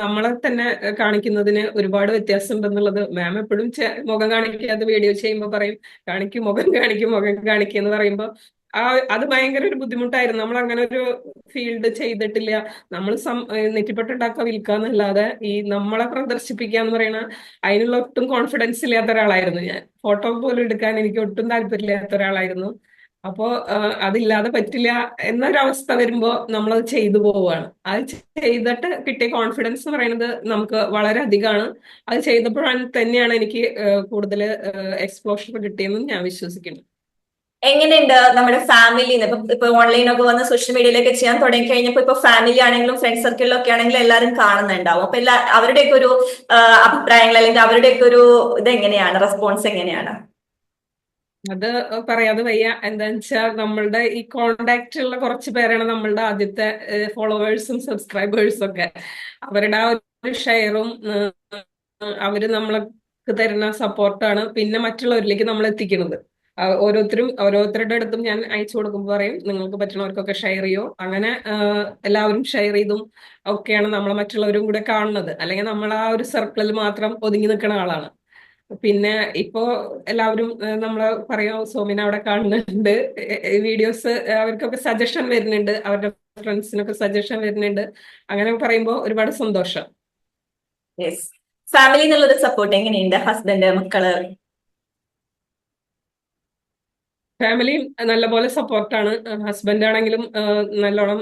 [SPEAKER 2] നമ്മളെ തന്നെ കാണിക്കുന്നതിന് ഒരുപാട് വ്യത്യാസം ഉണ്ടെന്നുള്ളത് മാം എപ്പോഴും മുഖം കാണിക്കാതെ വീഡിയോ ചെയ്യുമ്പോൾ പറയും, കാണിക്കും മുഖം കാണിക്കും മുഖം കാണിക്കും എന്ന് പറയുമ്പോൾ അത് ഭയങ്കര ഒരു ബുദ്ധിമുട്ടായിരുന്നു. നമ്മൾ അങ്ങനെ ഒരു ഫീൽഡ് ചെയ്തിട്ടില്ല. നമ്മൾ നെറ്റിപ്പട്ടുണ്ടാക്കുക വിൽക്കാന്നല്ലാതെ ഈ നമ്മളെ പ്രദർശിപ്പിക്കുക എന്ന് പറയുന്ന അതിനുള്ള ഒട്ടും കോൺഫിഡൻസ് ഇല്ലാത്ത ഒരാളായിരുന്നു ഞാൻ. ഫോട്ടോ പോലും എടുക്കാൻ എനിക്ക് ഒട്ടും താല്പര്യമില്ലാത്ത ഒരാളായിരുന്നു. അപ്പോ അതില്ലാതെ പറ്റില്ല എന്നൊരവസ്ഥ വരുമ്പോ നമ്മളത് ചെയ്തു പോവുകയാണ്. അത് ചെയ്തിട്ട് കിട്ടിയ കോൺഫിഡൻസ് എന്ന് പറയുന്നത് നമുക്ക് വളരെ അധികമാണ്. അത് ചെയ്തപ്പോഴാണ് തന്നെയാണ് എനിക്ക് കൂടുതൽ എക്സ്പ്ലോഷർ കിട്ടിയെന്നും ഞാൻ വിശ്വസിക്കുന്നു.
[SPEAKER 1] എങ്ങനെയുണ്ട് നമ്മുടെ ഫാമിലിന്ന് ഇപ്പൊ ഓൺലൈനൊക്കെ വന്ന് സോഷ്യൽ മീഡിയയിലൊക്കെ ചെയ്യാൻ തുടങ്ങി കഴിഞ്ഞപ്പോ ഇപ്പൊ ഫാമിലി ആണെങ്കിലും ഫ്രണ്ട് സർക്കിളിലൊക്കെ ആണെങ്കിലും എല്ലാവരും കാണുന്നുണ്ടാവും. അപ്പൊ അവരുടെയൊക്കെ ഒരു അഭിപ്രായങ്ങൾ അല്ലെങ്കിൽ അവരുടെയൊക്കെ ഒരു ഇതെങ്ങനെയാണ്, റെസ്പോൺസ് എങ്ങനെയാണ്?
[SPEAKER 2] അത് പറയാതെ വയ്യ. എന്താന്ന് വെച്ചാൽ നമ്മളുടെ ഈ കോണ്ടാക്റ്റിലുള്ള കുറച്ച് പേരാണ് നമ്മളുടെ ആദ്യത്തെ ഫോളോവേഴ്സും സബ്സ്ക്രൈബേഴ്സും ഒക്കെ. അവരുടെ ആ ഒരു ഷെയറും അവര് നമ്മൾക്ക് തരുന്ന സപ്പോർട്ടാണ് പിന്നെ മറ്റുള്ളവരിലേക്ക് നമ്മൾ എത്തിക്കുന്നത്. ഓരോരുത്തരുടെ അടുത്തും ഞാൻ അയച്ചു കൊടുക്കുമ്പോൾ പറയും, നിങ്ങൾക്ക് പറ്റുന്നവർക്കൊക്കെ ഷെയർ ചെയ്യോ. അങ്ങനെ എല്ലാവരും ഷെയർ ചെയ്തും ഒക്കെയാണ് നമ്മളെ മറ്റുള്ളവരും കൂടെ കാണുന്നത്. അല്ലെങ്കിൽ നമ്മൾ ആ ഒരു സർക്കിളിൽ മാത്രം ഒതുങ്ങി നിൽക്കുന്ന ആളാണ്. പിന്നെ ഇപ്പോ എല്ലാവരും നമ്മള് പറയാ, സോമിന അവിടെ കാണുന്നുണ്ട്, വീഡിയോസ് അവർക്കൊക്കെ സജഷൻ വരുന്നുണ്ട്, അവരുടെ ഫ്രണ്ട്സിനൊക്കെ സജഷൻ വരുന്നുണ്ട്. അങ്ങനെ പറയുമ്പോൾ ഒരുപാട് സന്തോഷം.
[SPEAKER 1] ഫാമിലി എന്നുള്ളൊരു സപ്പോർട്ട് എങ്ങനെയുണ്ട്? ഹസ്ബൻഡ്, മക്കള്?
[SPEAKER 2] ഫാമിലിയും നല്ലപോലെ സപ്പോർട്ടാണ്. ഹസ്ബൻഡ് ആണെങ്കിലും നല്ലോണം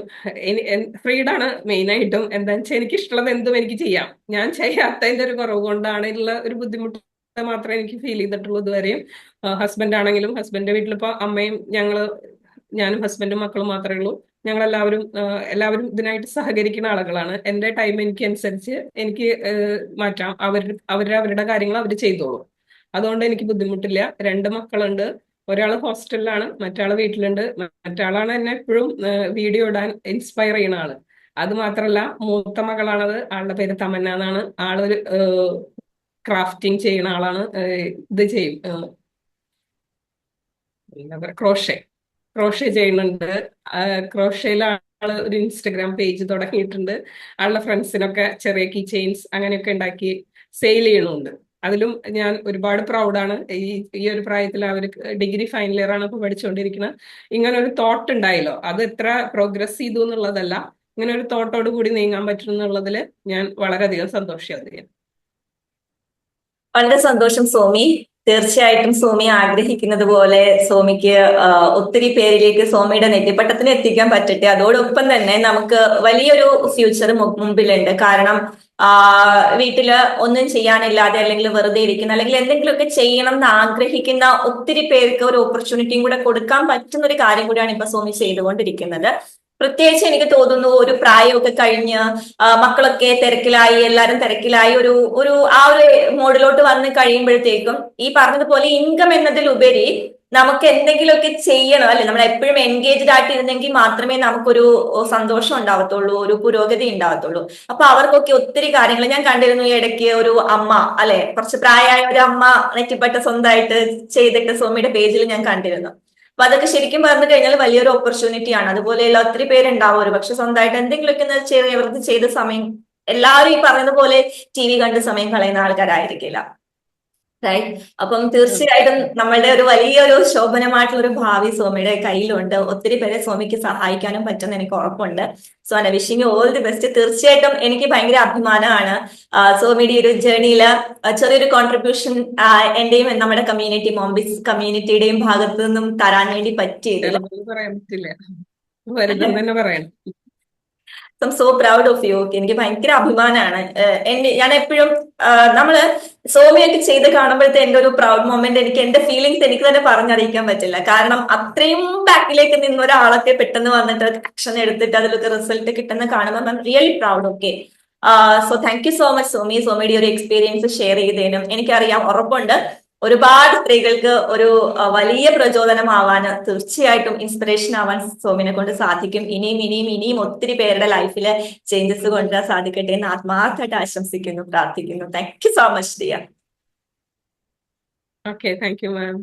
[SPEAKER 2] ഫ്രീഡാണ് മെയിനായിട്ടും. എന്താണെന്ന് വെച്ചാൽ എനിക്ക് ഇഷ്ടമുള്ളത് എന്തും എനിക്ക് ചെയ്യാം. ഞാൻ ചെയ്യാത്തതിന്റെ ഒരു കുറവ് കൊണ്ടാണ് ഉള്ള ഒരു ബുദ്ധിമുട്ട് മാത്രമേ എനിക്ക് ഫീൽ ചെയ്തിട്ടുള്ളൂ ഇതുവരെയും. ഹസ്ബൻഡ് ആണെങ്കിലും, ഹസ്ബൻഡിന്റെ വീട്ടിലിപ്പോ അമ്മയും ഞാനും ഹസ്ബൻഡും മക്കളും മാത്രമേ ഉള്ളൂ. എല്ലാവരും ഇതിനായിട്ട് സഹകരിക്കുന്ന ആളുകളാണ്. എന്റെ ടൈം എനിക്ക് അനുസരിച്ച് എനിക്ക് മാറ്റാം. അവരുടെ കാര്യങ്ങൾ അവർ ചെയ്തോളും. അതുകൊണ്ട് എനിക്ക് ബുദ്ധിമുട്ടില്ല. 2 മക്കളുണ്ട്. ഒരാള് ഹോസ്റ്റലിലാണ്, മറ്റാള് വീട്ടിലുണ്ട്. മറ്റാളാണ് എന്നെ എപ്പോഴും വീഡിയോ ഇടാൻ ഇൻസ്പയർ ചെയ്യുന്ന ആള്. അത് മാത്രല്ല, മൂത്ത മകളാണത്. ആളുടെ പേര് തമന്ന എന്നാണ്. ആളൊരു ക്രാഫ്റ്റിംഗ് ചെയ്യുന്ന ആളാണ്. ഇത് ചെയ്യും, എന്താ പറയുക, ക്രോഷേ ചെയ്യുന്നുണ്ട്. ക്രോഷയിൽ ആള് ഒരു ഇൻസ്റ്റഗ്രാം പേജ് തുടങ്ങിയിട്ടുണ്ട്. ആളുടെ ഫ്രണ്ട്സിനൊക്കെ ചെറിയ കീ ചെയിൻസ് അങ്ങനെയൊക്കെ ഉണ്ടാക്കി സെയിൽ ചെയ്യണുണ്ട്. അതിലും ഞാൻ ഒരുപാട് പ്രൗഡാണ്. ഈ ഒരു പ്രായത്തിൽ അവർ ഡിഗ്രി ഫൈനൽ ഇയർ ആണ് ഇപ്പൊ പഠിച്ചുകൊണ്ടിരിക്കുന്നത്. ഇങ്ങനെ ഒരു തോട്ട് ഉണ്ടായല്ലോ, അത് എത്ര പ്രോഗ്രസ് ചെയ്തു എന്നുള്ളതല്ല, ഇങ്ങനെ ഒരു തോട്ടോട് കൂടി നീങ്ങാൻ പറ്റും എന്നുള്ളതിൽ ഞാൻ വളരെയധികം സന്തോഷിക്കുകയാണ്.
[SPEAKER 1] വളരെ സന്തോഷം സോമി. തീർച്ചയായിട്ടും സോമി ആഗ്രഹിക്കുന്നത് പോലെ സോമിക്ക് ഒത്തിരി പേരിലേക്ക് സോമിയുടെ നെറ്റിപ്പട്ടത്തിന് എത്തിക്കാൻ പറ്റട്ടെ. അതോടൊപ്പം തന്നെ നമുക്ക് വലിയൊരു ഫ്യൂച്ചർ മുമ്പിലുണ്ട്. കാരണം വീട്ടില് ഒന്നും ചെയ്യാനില്ലാതെ അല്ലെങ്കിൽ വെറുതെ ഇരിക്കുന്ന അല്ലെങ്കിൽ എന്തെങ്കിലുമൊക്കെ ചെയ്യണം എന്ന് ആഗ്രഹിക്കുന്ന ഒത്തിരി പേർക്ക് ഒരു ഓപ്പർച്യൂണിറ്റിയും കൂടെ കൊടുക്കാൻ പറ്റുന്ന ഒരു കാര്യം കൂടിയാണ് ഇപ്പൊ സോമി ചെയ്തുകൊണ്ടിരിക്കുന്നത്. പ്രത്യേകിച്ച് എനിക്ക് തോന്നുന്നു ഒരു പ്രായമൊക്കെ കഴിഞ്ഞ് മക്കളൊക്കെ തിരക്കിലായി, എല്ലാരും തിരക്കിലായി ഒരു ഒരു ആ ഒരു മോഡിലോട്ട് വന്ന് കഴിയുമ്പോഴത്തേക്കും ഈ പറഞ്ഞതുപോലെ ഇൻകം എന്നതിലുപരി നമുക്ക് എന്തെങ്കിലുമൊക്കെ ചെയ്യണം അല്ലെ, നമ്മൾ എപ്പോഴും എൻഗേജ്ഡ് ആയിട്ടിരുന്നെങ്കിൽ മാത്രമേ നമുക്കൊരു സന്തോഷം ഉണ്ടാവത്തുള്ളൂ, ഒരു പുരോഗതി ഉണ്ടാവത്തുള്ളൂ. അപ്പൊ അവർക്കൊക്കെ ഒത്തിരി കാര്യങ്ങൾ ഞാൻ കണ്ടിരുന്നു. ഈ ഇടയ്ക്ക് ഒരു അമ്മ അല്ലെ, കുറച്ച് പ്രായമായ ഒരു അമ്മ നെറ്റിപ്പട്ട സ്വന്തമായിട്ട് ചെയ്തിട്ട് സോമിയുടെ പേജിൽ ഞാൻ കണ്ടിരുന്നു. അപ്പൊ അതൊക്കെ ശരിക്കും പറഞ്ഞു കഴിഞ്ഞാൽ വലിയൊരു ഓപ്പർച്യൂണിറ്റി ആണ്. അതുപോലെയുള്ള ഒത്തിരി പേരുണ്ടാവും, ഒരു പക്ഷെ സ്വന്തമായിട്ട് എന്തെങ്കിലുമൊക്കെ ചെറിയ ചെയ്ത സമയം എല്ലാവരും ഈ പറഞ്ഞതുപോലെ TV കണ്ട് സമയം കളയുന്ന ആൾക്കാരായിരിക്കില്ല. റൈറ്റ്. അപ്പം തീർച്ചയായിട്ടും നമ്മളുടെ ഒരു വലിയൊരു ശോഭനമായിട്ടുള്ള ഒരു ഭാവി സോമിയുടെ കയ്യിലുണ്ട്. ഒത്തിരി പേരെ സോമിക്ക് സഹായിക്കാനും പറ്റുമെന്ന് എനിക്ക് ഉറപ്പുണ്ട്. So I wishing you all the best. തീർച്ചയായിട്ടും എനിക്ക് ഭയങ്കര അഭിമാനമാണ് സോമിയുടെ ഈ ഒരു ജേർണിയിൽ ചെറിയൊരു കോൺട്രിബ്യൂഷൻ എന്റെയും നമ്മുടെ കമ്മ്യൂണിറ്റി മോംബിസ് കമ്മ്യൂണിറ്റിയുടെയും ഭാഗത്തു നിന്നും തരാൻ വേണ്ടി പറ്റിയതിൽ
[SPEAKER 2] ചെറുതെന്ന് പറയാൻ പറ്റില്ല, വലുതെന്ന് തന്നെ പറയണം.
[SPEAKER 1] I so proud of you. എനിക്ക് ഭയങ്കര അഭിമാനമാണ്. ഞാൻ എപ്പോഴും നമ്മള് സോമിയൊക്കെ ചെയ്ത് കാണുമ്പോഴത്തെ എന്റെ ഒരു പ്രൗഡ് മൊമെന്റ് എനിക്ക് എന്റെ ഫീലിങ്സ് എനിക്ക് തന്നെ പറഞ്ഞറിയിക്കാൻ പറ്റില്ല. കാരണം അത്രയും ബാക്കിലേക്ക് നിന്ന് ഒരാളൊക്കെ പെട്ടെന്ന് വന്നിട്ട് ആക്ഷൻ എടുത്തിട്ട് അതിലൊക്കെ റിസൾട്ട് കിട്ടുന്ന കാണുമ്പോൾ I'm really proud. Okay, so thank you so much Somi. സോമിയുടെ ഒരു എക്സ്പീരിയൻസ് ഷെയർ ചെയ്തതിനും എനിക്കറിയാം, ഉറപ്പുണ്ട് ഒരുപാട് സ്ത്രീകൾക്ക് ഒരു വലിയ പ്രചോദനമാവാൻ, തീർച്ചയായിട്ടും ഇൻസ്പിറേഷൻ ആവാൻ സോമിനെ കൊണ്ട് സാധിക്കും. ഇനിയും ഇനിയും ഇനിയും ഒത്തിരി പേരുടെ ലൈഫിൽ ചേഞ്ചസ് കൊണ്ടുവരാൻ സാധിക്കട്ടെ എന്ന് ആത്മാർത്ഥമായിട്ട് ആശംസിക്കുന്നു, പ്രാർത്ഥിക്കുന്നു. Thank you so much dear.
[SPEAKER 2] Okay, thank you ma'am.